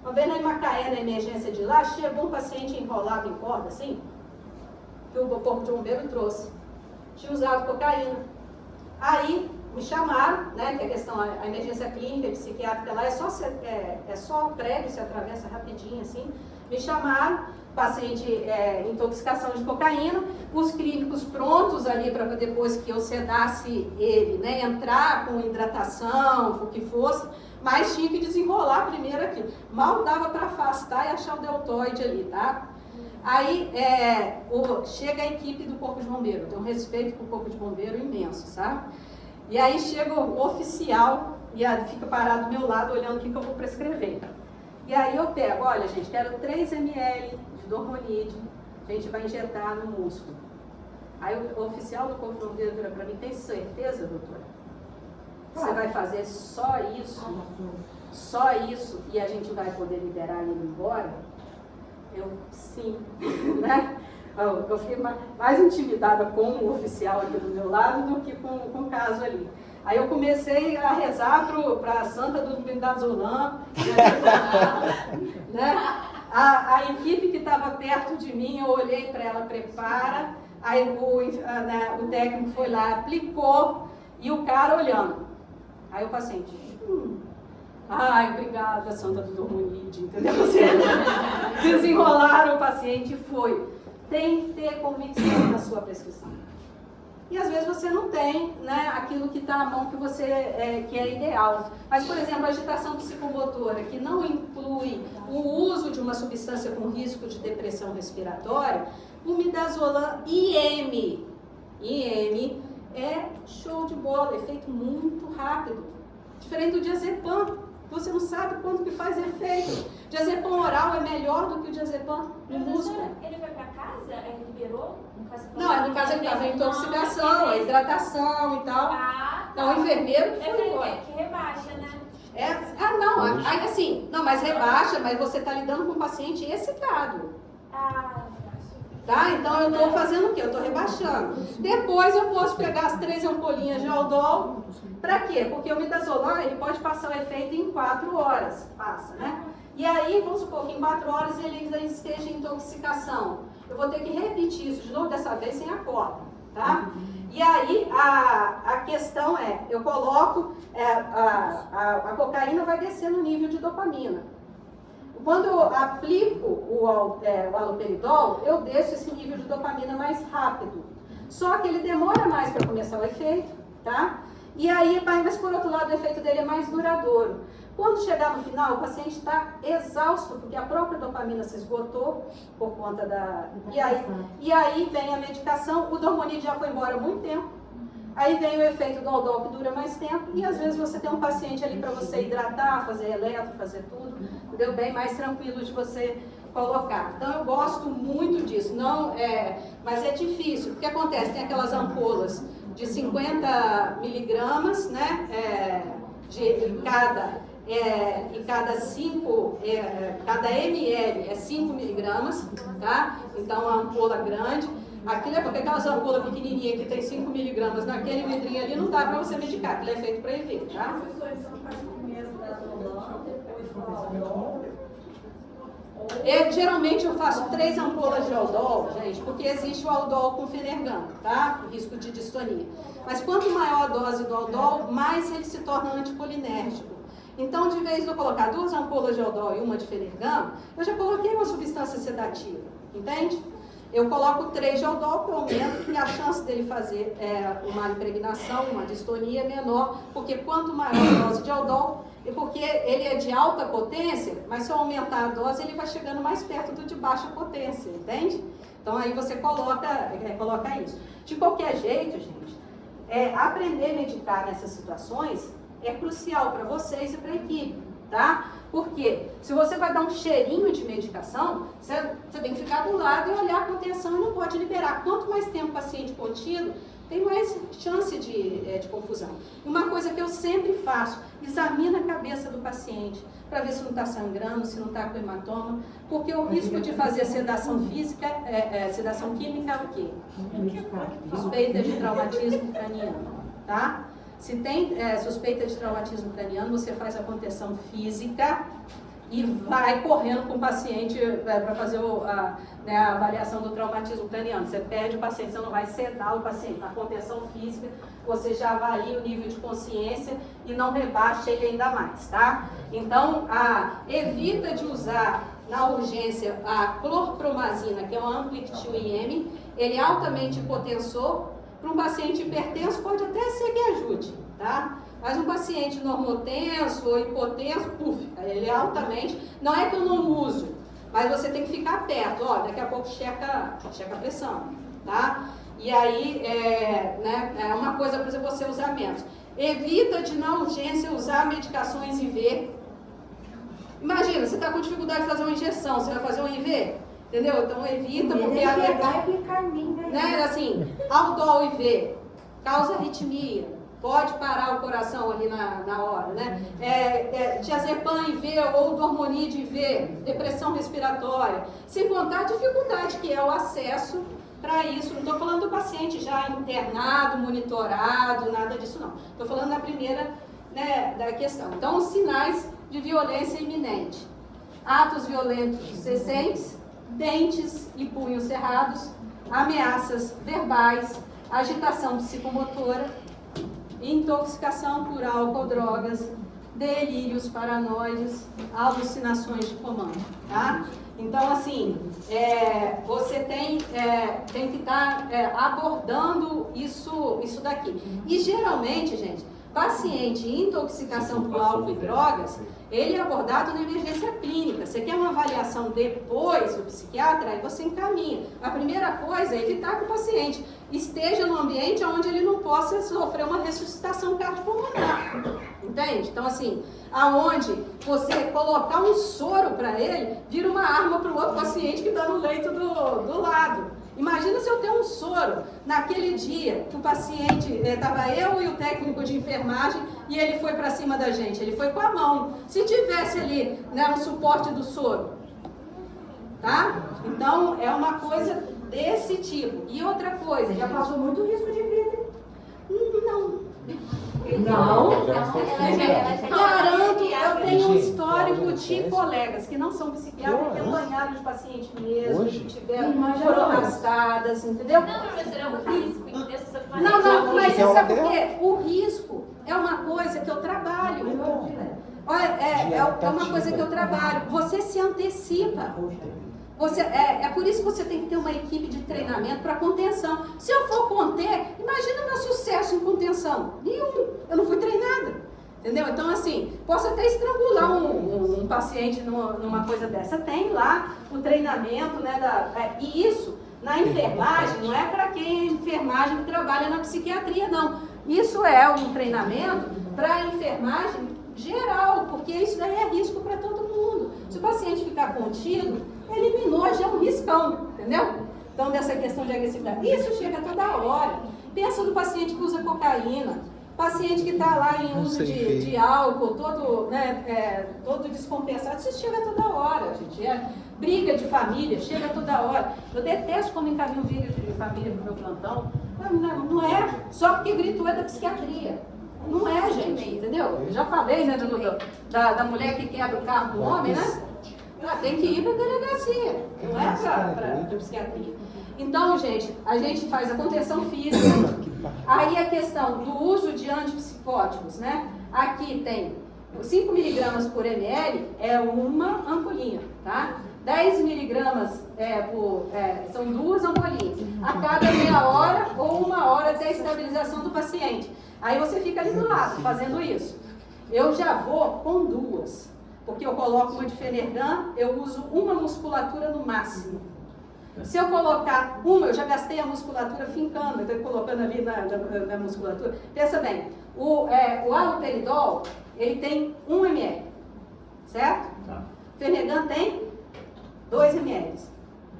Uma vez em Macaé, na emergência de lá, chegou um paciente enrolado em corda, assim, que o corpo de bombeiro trouxe. Tinha usado cocaína. Aí, me chamaram, né, que a questão, a emergência clínica e psiquiátrica lá, é só prédio, se atravessa rapidinho, assim. Me chamaram, paciente intoxicação de cocaína, os clínicos prontos ali para depois que eu sedasse ele, né, entrar com hidratação, o que fosse, mas tinha que desenrolar primeiro aquilo. Mal dava para afastar e achar o deltoide ali, tá? Aí chega a equipe do Corpo de Bombeiro, eu tenho um respeito por Corpo de Bombeiro imenso, sabe? E aí chega o oficial e fica parado do meu lado olhando o que eu vou prescrever. E aí eu pego, olha gente, quero 3 ml de Dormonide, a gente vai injetar no músculo. Aí o oficial do Corpo de Bombeiro vira para mim, tem certeza, doutora? Você vai fazer só isso e a gente vai poder liberar ele embora? Eu, sim, né? Eu fiquei mais intimidada com o oficial aqui do meu lado do que com o caso ali. Aí eu comecei a rezar para a Santa do Midazolam, né? A equipe que estava perto de mim, eu olhei para ela, prepara, aí o técnico foi lá, aplicou, e o cara olhando. Aí o paciente, ai, obrigada, Santa do Dormonide, entendeu? Desenrolaram o paciente e foi. Tem que ter convicção na sua prescrição. E às vezes você não tem, né, aquilo que está à mão que que é ideal. Mas, por exemplo, a agitação psicomotora, que não inclui o uso de uma substância com risco de depressão respiratória, o midazolam IM é show de bola, efeito muito rápido. Diferente do diazepam, você não sabe quanto que faz efeito. Diazepam oral é melhor do que o diazepam no músculo. Ele foi para casa? Ele liberou? Não, no caso ele estava em intoxicação, hidratação e tal. Então o enfermeiro foi embora. Que rebaixa, né? Aí assim, mas rebaixa, mas você está lidando com um paciente excitado. Tá? Então eu estou fazendo o quê? Eu estou rebaixando. Depois eu posso pegar as 3 ampolinhas de Aldol. Para quê? Porque o midazolam, ele pode passar o efeito em 4 horas. Passa, né? E aí, vamos supor que em 4 horas ele ainda esteja em intoxicação. Eu vou ter que repetir isso de novo, dessa vez sem a corda, tá? E aí, a questão eu coloco, a cocaína vai descer no nível de dopamina. Quando eu aplico o haloperidol, eu desço esse nível de dopamina mais rápido. Só que ele demora mais para começar o efeito, tá? E aí, mas por outro lado, o efeito dele é mais duradouro. Quando chegar no final, o paciente está exausto, porque a própria dopamina se esgotou por conta da... E aí vem a medicação, o Dormonide já foi embora há muito tempo. Aí vem o efeito do Aldol que dura mais tempo e às vezes você tem um paciente ali para você hidratar, fazer eletro, fazer tudo, entendeu? Bem mais tranquilo de você colocar. Então eu gosto muito disso, mas é difícil. O que acontece? Tem aquelas ampolas de 50 miligramas, né? Cada ml é 5 miligramas, tá? Então a ampola grande. Aquilo é porque aquelas ampolas pequenininhas que tem 5 miligramas naquele vidrinho ali não dá para você medicar, aquilo é feito para IV, tá? Geralmente eu faço 3 ampolas de Aldol, gente, porque existe o Aldol com Fenergan, tá? O risco de distonia. Mas quanto maior a dose do Aldol, mais ele se torna anticolinérgico. Então, de vez de eu colocar 2 ampolas de Aldol e uma de Fenergan, eu já coloquei uma substância sedativa, entende? Eu coloco 3 de Aldol, que eu aumento, e a chance dele fazer uma impregnação, uma distonia é menor, porque quanto maior a dose de Aldol, porque ele é de alta potência, mas se eu aumentar a dose, ele vai chegando mais perto do de baixa potência, entende? Então aí você coloca isso. De qualquer jeito, gente, aprender a medicar nessas situações é crucial para vocês e para a equipe, tá? Porque se você vai dar um cheirinho de medicação, você tem que ficar do lado e olhar com atenção e não pode liberar. Quanto mais tempo o paciente contido, tem mais chance de confusão. Uma coisa que eu sempre faço, examina a cabeça do paciente para ver se não está sangrando, se não está com hematoma, porque o risco de fazer sedação física, sedação química é o quê? Suspeita de traumatismo craniano, tá? Se tem suspeita de traumatismo craniano, você faz a contenção física e vai correndo com o paciente para fazer a avaliação do traumatismo craniano. Você pede o paciente, você não vai sedar o paciente. Na contenção física, você já avalia o nível de consciência e não rebaixa ele ainda mais, tá? Então, evita de usar na urgência a clorpromazina, que é um Amplictil IM, ele é altamente hipotensor. Para um paciente hipertenso pode até ser que ajude, tá? Mas um paciente normotenso ou hipotenso, ele é altamente... Não é que eu não uso, mas você tem que ficar perto. Ó, daqui a pouco checa a pressão, tá? E aí, é uma coisa, por exemplo, você usar menos. Evita de, na urgência, usar medicações IV. Imagina, você está com dificuldade de fazer uma injeção, você vai fazer um IV? Entendeu? Então evita, porque assim, Aldol IV causa arritmia, pode parar o coração ali na hora, né? Diazepam IV ou Dormonide IV, depressão respiratória, sem contar a dificuldade que é o acesso para isso. Não estou falando do paciente já internado, monitorado, nada disso não. Estou falando da primeira, da questão. Então, os sinais de violência iminente: atos violentos cessentes, dentes e punhos cerrados, ameaças verbais, agitação psicomotora, intoxicação por álcool ou drogas, delírios paranoides, alucinações de comando, tá? Então, assim, você tem que estar abordando isso daqui. E, geralmente, gente, paciente em intoxicação por álcool e drogas, ele é abordado na emergência clínica. Você quer uma avaliação depois do psiquiatra, aí você encaminha. A primeira coisa é evitar que o paciente esteja no ambiente onde ele não possa sofrer uma ressuscitação cardiopulmonar. Entende? Então, assim, aonde você colocar um soro para ele, vira uma arma para o outro paciente que está no leito do lado. Imagina se eu tenho um soro naquele dia que o paciente, estava eu e o técnico de enfermagem e ele foi para cima da gente, ele foi com a mão. Se tivesse ali um suporte do soro, tá? Então é uma coisa desse tipo. E outra coisa, Já passou muito risco de vida. não. Não. Garanto, eu tenho um histórico de colegas que não são psiquiatras, que apanharam de paciente mesmo, que foram arrastadas, entendeu? Não, professora, é um risco, entendeu? Não, mas isso é porque o risco é uma coisa que eu trabalho. É uma coisa que eu trabalho. Você se antecipa. É por isso que você tem que ter uma equipe de treinamento para contenção. Se eu for conter, imagina o meu sucesso em contenção. Nenhum. Eu não fui treinada. Entendeu? Então, assim, posso até estrangular um paciente numa coisa dessa. Tem lá o treinamento, e isso Na enfermagem, não é para quem é enfermagem que trabalha na psiquiatria, não. Isso é um treinamento para a enfermagem geral, porque isso daí é risco para todo mundo. Se o paciente ficar contido, eliminou já um riscão, entendeu? Então, dessa questão de agressividade. Isso chega toda hora. Pensa no paciente que usa cocaína, paciente que está lá em uso de álcool, todo, né, todo descompensado. Isso chega toda hora, gente. Briga de família, chega toda hora. Eu detesto quando encaminho briga de família para o meu plantão. Não é só porque gritou é da psiquiatria. Não é, gente, entendeu? Eu já falei, né, da mulher que quebra o carro do homem, né? Ela tem que ir para a delegacia, não é para psiquiatria. Então, gente, a gente faz a contenção física. Aí a questão do uso de antipsicóticos, né? Aqui tem 5 miligramas por ml, é uma ampolinha, tá? 10 miligramas são 2 ampolinhas. A cada meia hora ou 1 hora até a estabilização do paciente. Aí você fica ali do lado, fazendo isso. Eu já vou com 2, porque eu coloco uma de Fenergan, eu uso uma musculatura no máximo. Se eu colocar uma, eu já gastei a musculatura fincando, estou colocando ali na musculatura. Pensa bem, o haloperidol, ele tem 1 ml, certo? Tá. Fenergan tem 2 ml.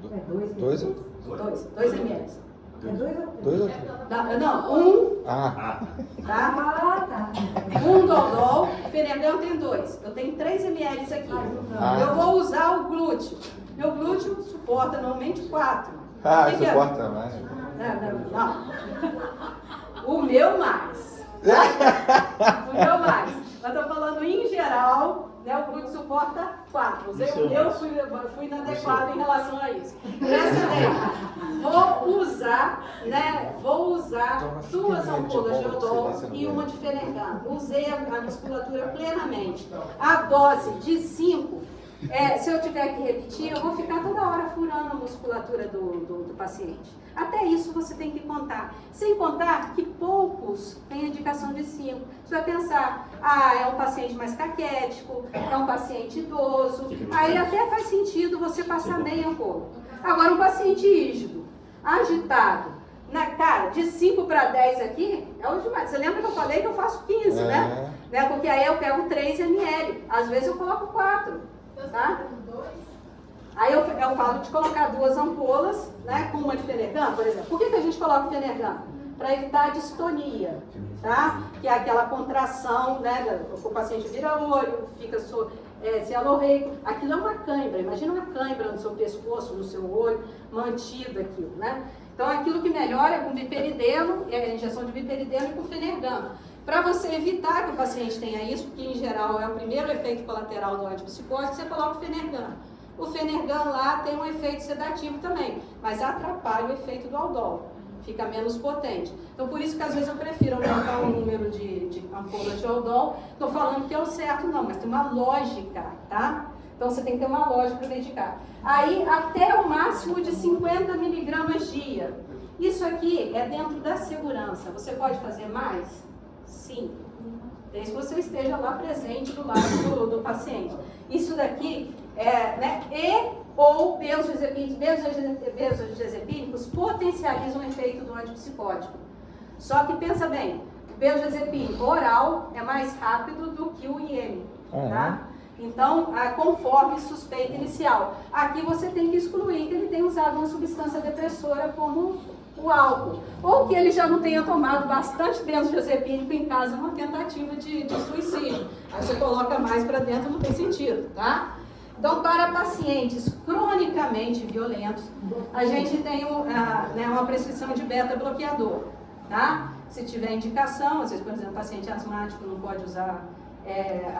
2 ml. É 2 ou 2 ou 3? Não, 1, Ah, tá? 1 Dodol, Fenergan tem 2. Eu tenho 3 ml aqui. Eu vou usar o glúteo. Meu glúteo suporta normalmente 4. suporta mais. Não. O meu mais. O meu mais. Mas estou falando em geral, né, o glúteo suporta 4. Eu fui inadequado em relação a isso. Nessa daí, vou usar 2 ampolas de Odol e uma de Fenergan. Usei a musculatura plenamente. A dose de 5. Se eu tiver que repetir, eu vou ficar toda hora furando a musculatura do paciente. Até isso você tem que contar. Sem contar que poucos têm indicação de 5. Você vai pensar, é um paciente mais caquético, é um paciente idoso. Aí até faz sentido você passar meia ampola. Agora, um paciente rígido, agitado, cara, de 5 para 10 aqui, é o demais. Você lembra que eu falei que eu faço 15, né? Porque aí eu pego 3 ml. Às vezes eu coloco 4. Tá? Aí eu falo de colocar 2 ampolas, né, com uma de Fenergan, por exemplo. Por que a gente coloca Fenergan? Para evitar a distonia, tá? Que é aquela contração, né, o paciente vira olho, fica cialorreico. Aquilo é uma cãibra, imagina uma cãibra no seu pescoço, no seu olho, mantido aquilo, né? Então aquilo que melhora é com biperideno, a injeção de biperideno e com Fenergan. Para você evitar que o paciente tenha isso, porque em geral é o primeiro efeito colateral do antipsicótico, você coloca o Fenergan. O Fenergan lá tem um efeito sedativo também, mas atrapalha o efeito do Aldol, fica menos potente. Então por isso que às vezes eu prefiro aumentar o número de ampolas de Aldol. Estou falando que é o certo não, mas tem uma lógica, tá? Então você tem que ter uma lógica para dedicar. Aí até o máximo de 50 miligramas dia. Isso aqui é dentro da segurança. Você pode fazer mais? Sim, desde que você esteja lá presente do lado do paciente. Isso daqui ou benzodiazepínicos potencializam o efeito do antipsicótico. Só que pensa bem, o benzodiazepínico oral é mais rápido do que o IM, tá? Então, conforme suspeita inicial. Aqui você tem que excluir que ele tem usado uma substância depressora como o álcool, ou que ele já não tenha tomado bastante benzodiazepínico em casa numa tentativa de suicídio. Aí você coloca mais para dentro, não tem sentido, tá? Então, para pacientes cronicamente violentos, a gente tem uma prescrição de beta-bloqueador, tá? Se tiver indicação, às vezes, por exemplo, paciente asmático não pode usar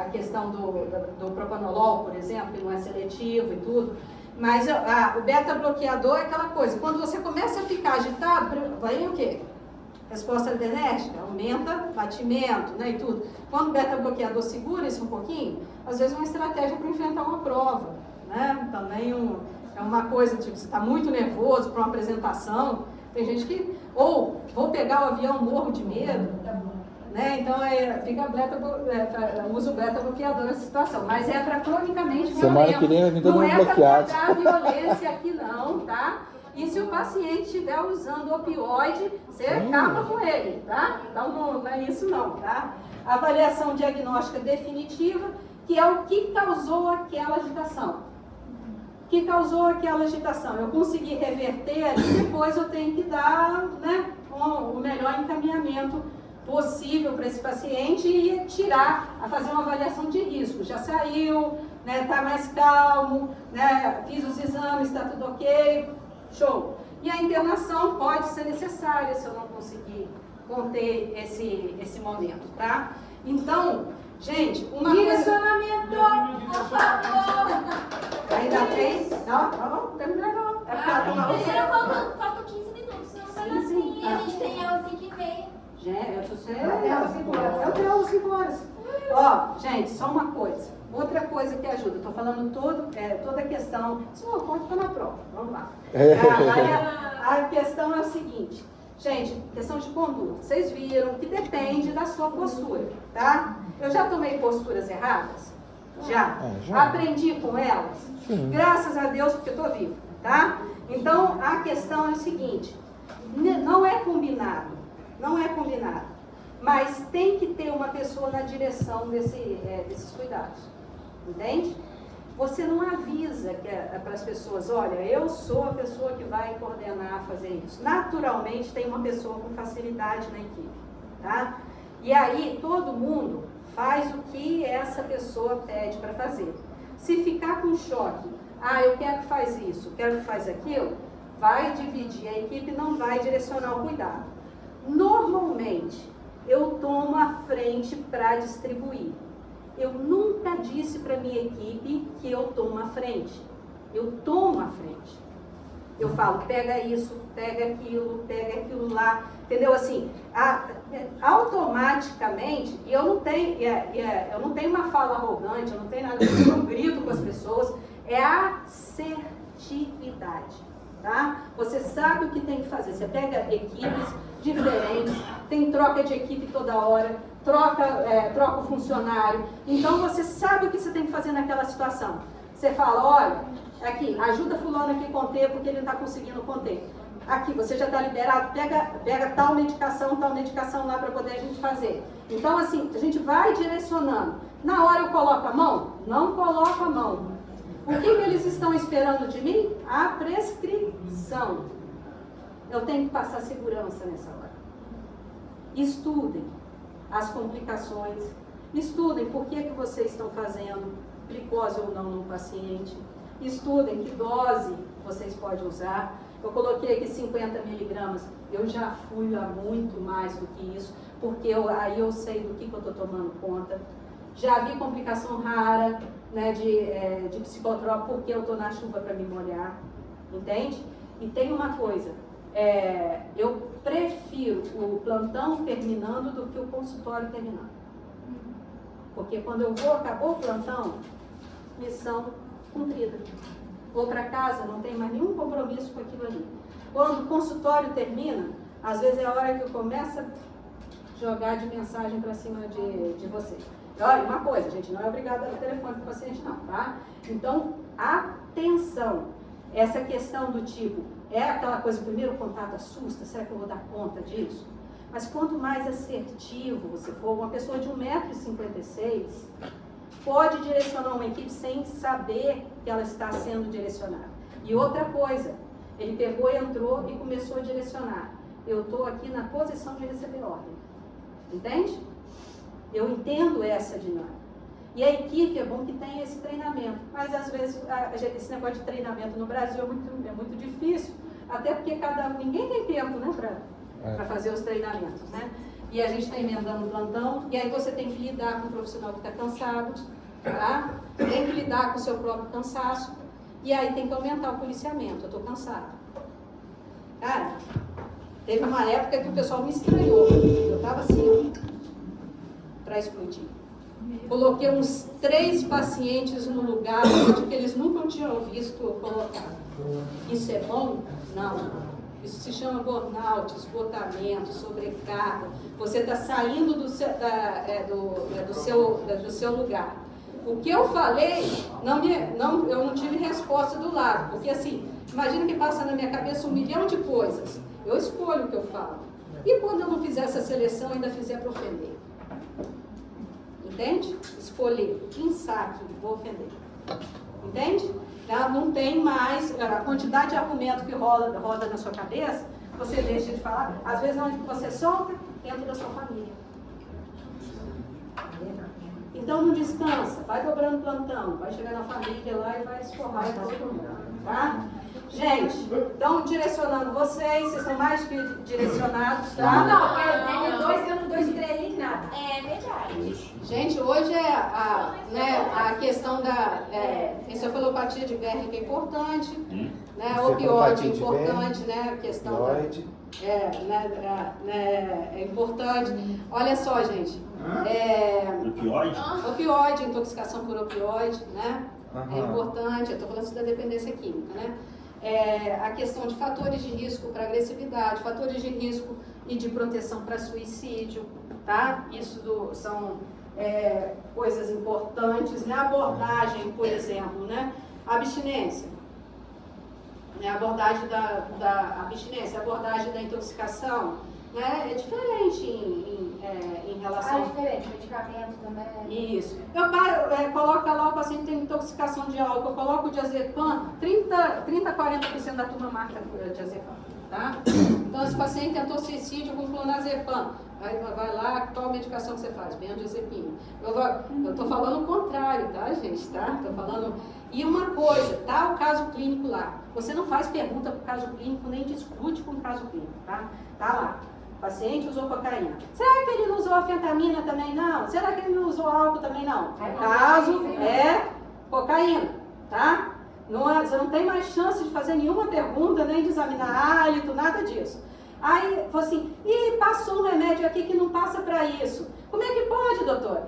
a questão do propanolol, por exemplo, que não é seletivo e tudo. Mas o beta-bloqueador é aquela coisa, quando você começa a ficar agitado, vai o quê? Resposta adrenérgica, aumenta batimento, né, e tudo. Quando o beta-bloqueador segura isso um pouquinho, às vezes é uma estratégia para enfrentar uma prova, né? Também é uma coisa, tipo, você está muito nervoso para uma apresentação, tem gente que, ou vou pegar o avião, morro de medo, né? Então usa o beta-bloqueador nessa situação, mas é para cronicamente violento. Semana que vem vai vir todo mundo bloqueado. Não é para violência aqui não, tá? E se o paciente estiver usando opioide, você acaba com ele, tá? Então não é isso não, tá? Avaliação diagnóstica definitiva, que é o que causou aquela agitação. O que causou aquela agitação? Eu consegui reverter ali, depois eu tenho que dar, né, o melhor encaminhamento possível para esse paciente e fazer uma avaliação de risco. Já saiu, né, tá mais calmo, né, fiz os exames, está tudo ok, show. E a internação pode ser necessária se eu não conseguir conter esse momento, tá? Então, gente, uma Direcionamento, Por favor. Ainda tem? Não, terminar não. É porque ela tá na outra. Faltam 15 minutos, senão vai Sim, dar sim. assim. A gente tem aula 5h30. Gente, eu sei. Até às 5 horas. Eu tenho aula 5 horas. Ó, gente, só uma coisa. Outra coisa que ajuda. Estou falando toda a questão. Isso não pode estar na prova. Vamos lá. A questão é o seguinte. Gente, questão de conduta. Vocês viram que depende da sua postura, tá? Eu já tomei posturas erradas? Já. Aprendi com elas? Sim. Graças a Deus, porque eu estou viva, tá? Então, a questão é o seguinte. Não é combinado. Não é combinado. Mas tem que ter uma pessoa na direção desses cuidados. Entende? Você não avisa para as pessoas, olha, eu sou a pessoa que vai coordenar, fazer isso. Naturalmente, tem uma pessoa com facilidade na equipe, tá? E aí, todo mundo faz o que essa pessoa pede para fazer. Se ficar com choque, eu quero que faz isso, quero que faz aquilo, vai dividir a equipe e não vai direcionar o cuidado. Normalmente, eu tomo a frente para distribuir. Eu nunca disse para minha equipe que eu tomo a frente. Eu tomo a frente. Eu falo, pega isso, pega aquilo lá. Entendeu? Assim, automaticamente, e eu não tenho uma fala arrogante, eu não tenho nada disso, eu grito com as pessoas, é assertividade. Tá? Você sabe o que tem que fazer. Você pega equipes diferentes, tem troca de equipe toda hora, troca o funcionário. Então você sabe o que você tem que fazer naquela situação. Você fala, olha, aqui, ajuda fulano aqui a conter porque ele não está conseguindo conter. Aqui, você já está liberado, pega tal medicação lá para poder a gente fazer. Então assim, a gente vai direcionando. Na hora eu coloco a mão? Não coloco a mão. O que eles estão esperando de mim? A prescrição. Eu tenho que passar segurança nessa hora. Estudem as complicações. Estudem por que vocês estão fazendo glicose ou não no paciente. Estudem que dose vocês podem usar. Eu coloquei aqui 50 miligramas. Eu já fui a muito mais do que isso, porque aí eu sei do que eu estou tomando conta. Já vi complicação rara, né, de psicotrópico porque eu estou na chuva para me molhar, entende? E tem uma coisa, eu prefiro o plantão terminando do que o consultório terminando. Porque quando acabou o plantão, missão cumprida. Vou para casa, não tem mais nenhum compromisso com aquilo ali. Quando o consultório termina, às vezes é a hora que eu começo a jogar de mensagem para cima de você. Olha, uma coisa, gente, não é obrigado a dar o telefone para o paciente não, tá? Então, atenção, essa questão do tipo, é aquela coisa, o primeiro contato assusta, será que eu vou dar conta disso? Mas quanto mais assertivo você for, uma pessoa de 1,56 m pode direcionar uma equipe sem saber que ela está sendo direcionada. E outra coisa, ele pegou, entrou e começou a direcionar. Eu estou aqui na posição de receber ordem, entende? Eu entendo essa dinâmica. E a equipe é bom que tenha esse treinamento, mas às vezes esse negócio de treinamento no Brasil é muito difícil, até porque ninguém tem tempo, né, para fazer os treinamentos, né? E a gente está emendando o plantão, e aí você tem que lidar com o profissional que está cansado, tá? Tem que lidar com o seu próprio cansaço, e aí tem que aumentar o policiamento. Eu estou cansado. Cara, teve uma época que o pessoal me estranhou, eu estava assim, para explodir. Coloquei uns 3 pacientes no lugar que eles nunca tinham visto colocar. Isso é bom? Não. Isso se chama burnout, esgotamento, sobrecarga. Você está saindo do seu lugar. O que eu falei, eu não tive resposta do lado, porque assim, imagina que passa na minha cabeça 1 milhão de coisas. Eu escolho o que eu falo. E quando eu não fizer essa seleção, ainda fizer para ofender? Entende? Escolher, pensar que vou ofender. Entende? Tá? Não tem mais a quantidade de argumento que roda na sua cabeça, você deixa de falar. Às vezes, onde você solta, dentro da sua família. Então, não descansa, vai dobrando plantão, vai chegar na família lá e vai esforrar em todo mundo, tá? Gente, então, direcionando vocês estão mais que direcionados, tá? Eu não dou estrelinha em nada. É verdade. Gente, hoje é a questão da encefalopatia de Wernicke que é importante, né? Opioide é importante, né? A questão é importante. Olha só, gente. Opioide, intoxicação por opioide, né? É importante. Eu estou falando da dependência química, né? A questão de fatores de risco para agressividade, fatores de risco e de proteção para suicídio, tá? Isso são coisas importantes, né? Abordagem, por exemplo, né? Abstinência, né? Abordagem da abstinência, abordagem da intoxicação, né? É diferente em relação... diferente, medicamento também. Isso. Eu coloco lá o paciente tem intoxicação de álcool, eu coloco o diazepam, 30-40% da turma marca diazepam, tá? Então, esse paciente tentou suicídio com clonazepam. Aí vai lá, qual a medicação que você faz? Benzodiazepina. Eu tô falando o contrário, tá, gente? Tá? Tô falando... E uma coisa, tá o caso clínico lá. Você não faz pergunta pro caso clínico, nem discute com o caso clínico, tá? Tá lá. O paciente usou cocaína. Será que ele não usou anfetamina também? Não. Será que ele não usou álcool também? Não. O caso é cocaína, tá? Você não tem mais chance de fazer nenhuma pergunta, nem de examinar hálito, nada disso. Aí, falou assim, passou um remédio aqui que não passa para isso. Como é que pode, doutor?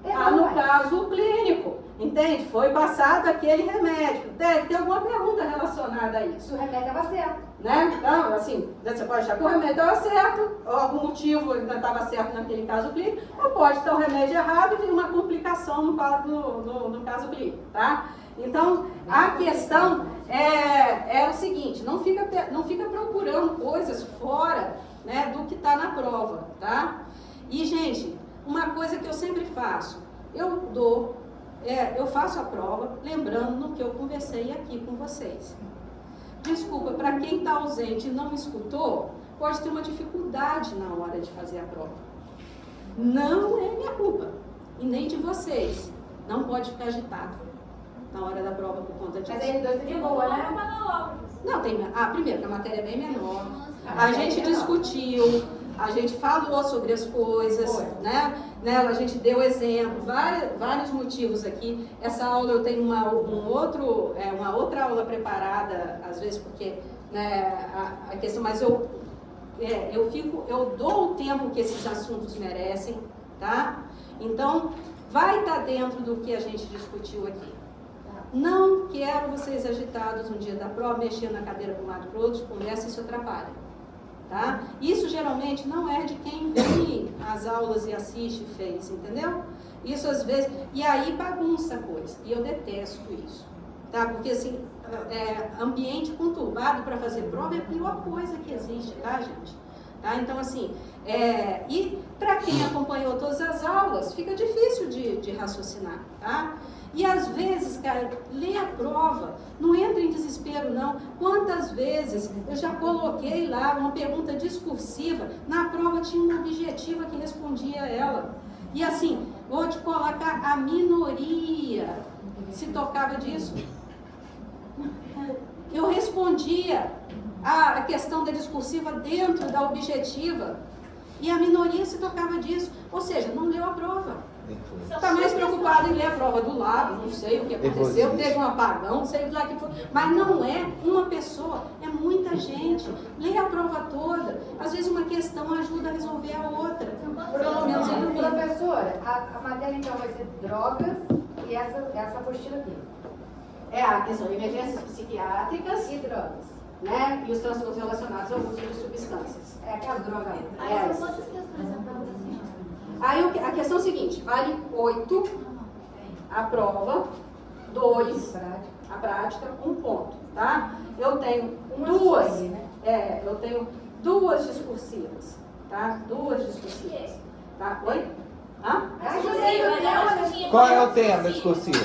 No caso clínico, entende? Foi passado aquele remédio. Deve ter alguma pergunta relacionada a isso. O remédio estava certo. Né? Então, assim, você pode achar que o remédio estava certo, ou algum motivo ainda estava certo naquele caso clínico, ou pode estar o remédio errado e vir uma complicação no caso clínico, tá? Então, a questão é o seguinte, não fica procurando coisas fora, né, do que está na prova, tá? E, gente, uma coisa que eu sempre faço, eu faço a prova lembrando no que eu conversei aqui com vocês. Desculpa, para quem está ausente e não escutou, pode ter uma dificuldade na hora de fazer a prova. Não é minha culpa, e nem de vocês. Não pode ficar agitado na hora da prova por conta disso. Mas aí dois de boa, né? Não, primeiro, que a matéria é bem menor. A gente discutiu, a gente falou sobre as coisas, né? A gente deu exemplo, vários motivos aqui. Essa aula eu tenho uma outra aula preparada, às vezes porque, né, a questão, mas eu dou o tempo que esses assuntos merecem, tá? Então, vai estar dentro do que a gente discutiu aqui. Não quero vocês agitados no dia da prova, mexendo na cadeira para um lado e para o outro, conversa, isso atrapalha. Tá? Isso geralmente não é de quem vem às aulas e assiste e fez, entendeu? Isso às vezes, e aí bagunça a coisa, e eu detesto isso, tá? Porque assim, ambiente conturbado para fazer prova é a pior coisa que existe, tá, gente? Tá? Então assim, e para quem acompanhou todas as aulas, fica difícil de raciocinar, tá? E às vezes, cara, lê a prova, não entra em desespero não. Quantas vezes eu já coloquei lá uma pergunta discursiva, na prova tinha uma objetiva que respondia a ela. E assim, vou te colocar a minoria, se tocava disso. Eu respondia a questão da discursiva dentro da objetiva, e a minoria se tocava disso. Ou seja, não leu a prova. Está mais preocupado em ler a prova do lado, não sei o que aconteceu, teve um apagão, não sei lá que foi. Mas não é uma pessoa, é muita gente. Lê a prova toda. Às vezes uma questão ajuda a resolver a outra. Pelo menos eu não vi. Professora, a matéria então vai ser drogas e essa apostila aqui. A questão de emergências psiquiátricas E drogas. né? E os transtornos relacionados ao uso de substâncias. Aquelas drogas. É. Aí a questão é a seguinte, vale 8, a prova, 2, a prática, 1 ponto, tá? Eu tenho eu tenho 2 discursivas, tá? 2 discursivas, tá? Oi? Hã? Qual é o tema discursivo?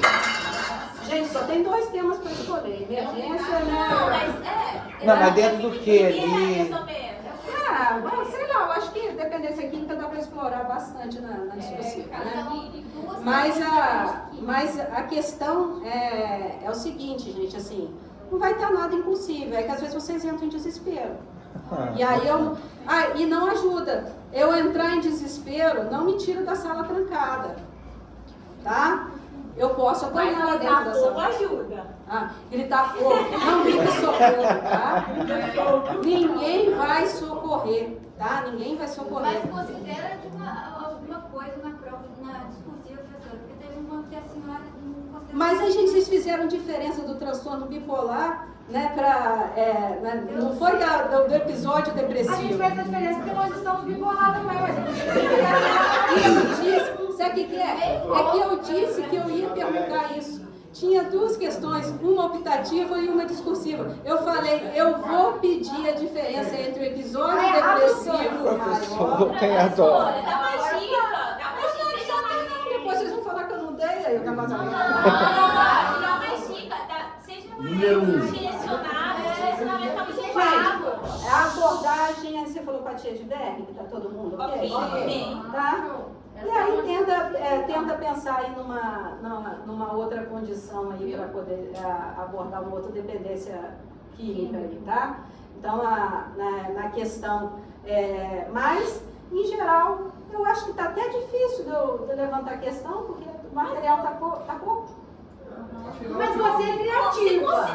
Gente, só tem 2 temas para escolher, emergência, né? Não, mas dentro do que ali? Ah, sei lá, eu acho que dependência química dá para explorar bastante na discussiva, né? Mas a questão é o seguinte, gente, assim, não vai ter nada impossível, é que às vezes vocês entram em desespero. E aí e não ajuda. Eu entrar em desespero não me tira da sala trancada, tá? Eu posso apanhar lá dentro da sala. Ajuda. Gritar fogo. Não grita socorro, tá? Ninguém vai socorrer, tá? Ninguém vai socorrer. Mas considera alguma coisa na prova, na discursiva, professora, porque teve uma que a senhora não considerou. Mas aí, gente, vocês fizeram diferença do transtorno bipolar, né, não foi do episódio depressivo. A gente fez essa diferença porque nós estamos bipolares também, mas sabe o que é? É que eu disse que eu ia perguntar isso. Tinha 2 questões, uma optativa e uma discursiva. Eu falei, eu vou pedir a diferença entre o episódio depressivo Professor, quem adora? Dá uma dica. Depois vocês vão falar que eu não dei, aí eu capaz de Dá mais dica. Seja mais direcionado, direcionamento tá muito errado. A abordagem, aí você falou com a tia de verme, que tá todo mundo ok? Tá? E aí tenta pensar aí numa outra condição aí para poder abordar uma outra dependência química aí, tá? Então, na questão, mas, em geral, eu acho que está até difícil de eu levantar a questão, porque o material tá pouco. Mas você é criativa.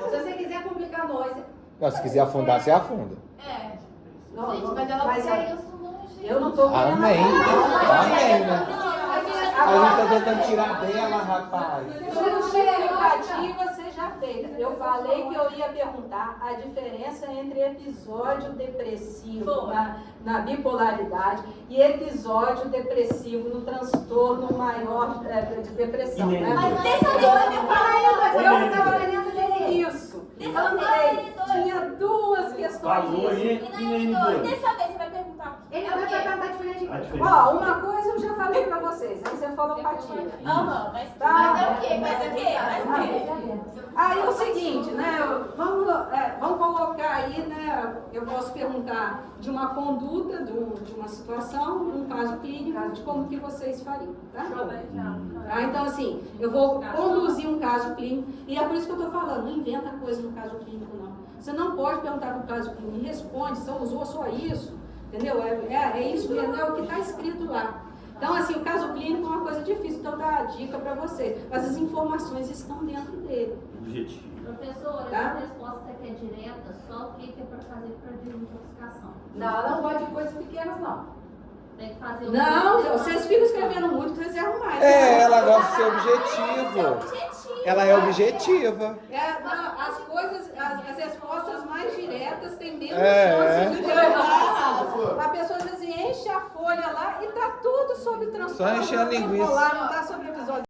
Se você quiser publicar nós. Se quiser afundar, você afunda. Eu não estou querendo. Amém. Amém, né? A gente tá tentando tirar dela, rapaz. Justificativa seja feita. Eu falei que eu ia perguntar a diferença entre episódio depressivo na bipolaridade e episódio depressivo no transtorno maior de depressão. Né? Mas dessa vez eu falei, Eu estava querendo isso. Tinha 2 questões. Falou aí, dessa vez você vai perguntar. Ele vai perguntar diferente. Ó, uma coisa eu já falei pra vocês, aí você falou patinha. Mas Tá? é o quê? Mas é o quê? Aí é o seguinte, né? Vamos colocar aí, né? Eu posso perguntar de uma conduta, de uma situação, um caso clínico, de como que vocês fariam, tá? Então, assim, eu vou conduzir um caso clínico, e é por isso que eu tô falando, não inventa coisa no caso clínico, não. Você não pode perguntar no caso clínico, responde, você usou só isso, entendeu? É isso mesmo, é o que está escrito lá. Então, assim, o caso clínico é uma coisa difícil, então eu dar a dica para vocês. Mas as informações estão dentro dele. Objetivo. Professora, Tá? essa resposta aqui é direta, só o que é para fazer para desintoxicação. Não, ela não gosta de coisas pequenas, não. Tem que fazer Não, vocês ficam escrevendo muito, vocês erram mais. Ela gosta de ser objetivo. Ela é objetiva. As respostas mais diretas têm menos É. chance de errar. A pessoa às vezes enche a folha lá e tá tudo sobre transtorno. Só encher a linguiça. Não tá sobre episódio.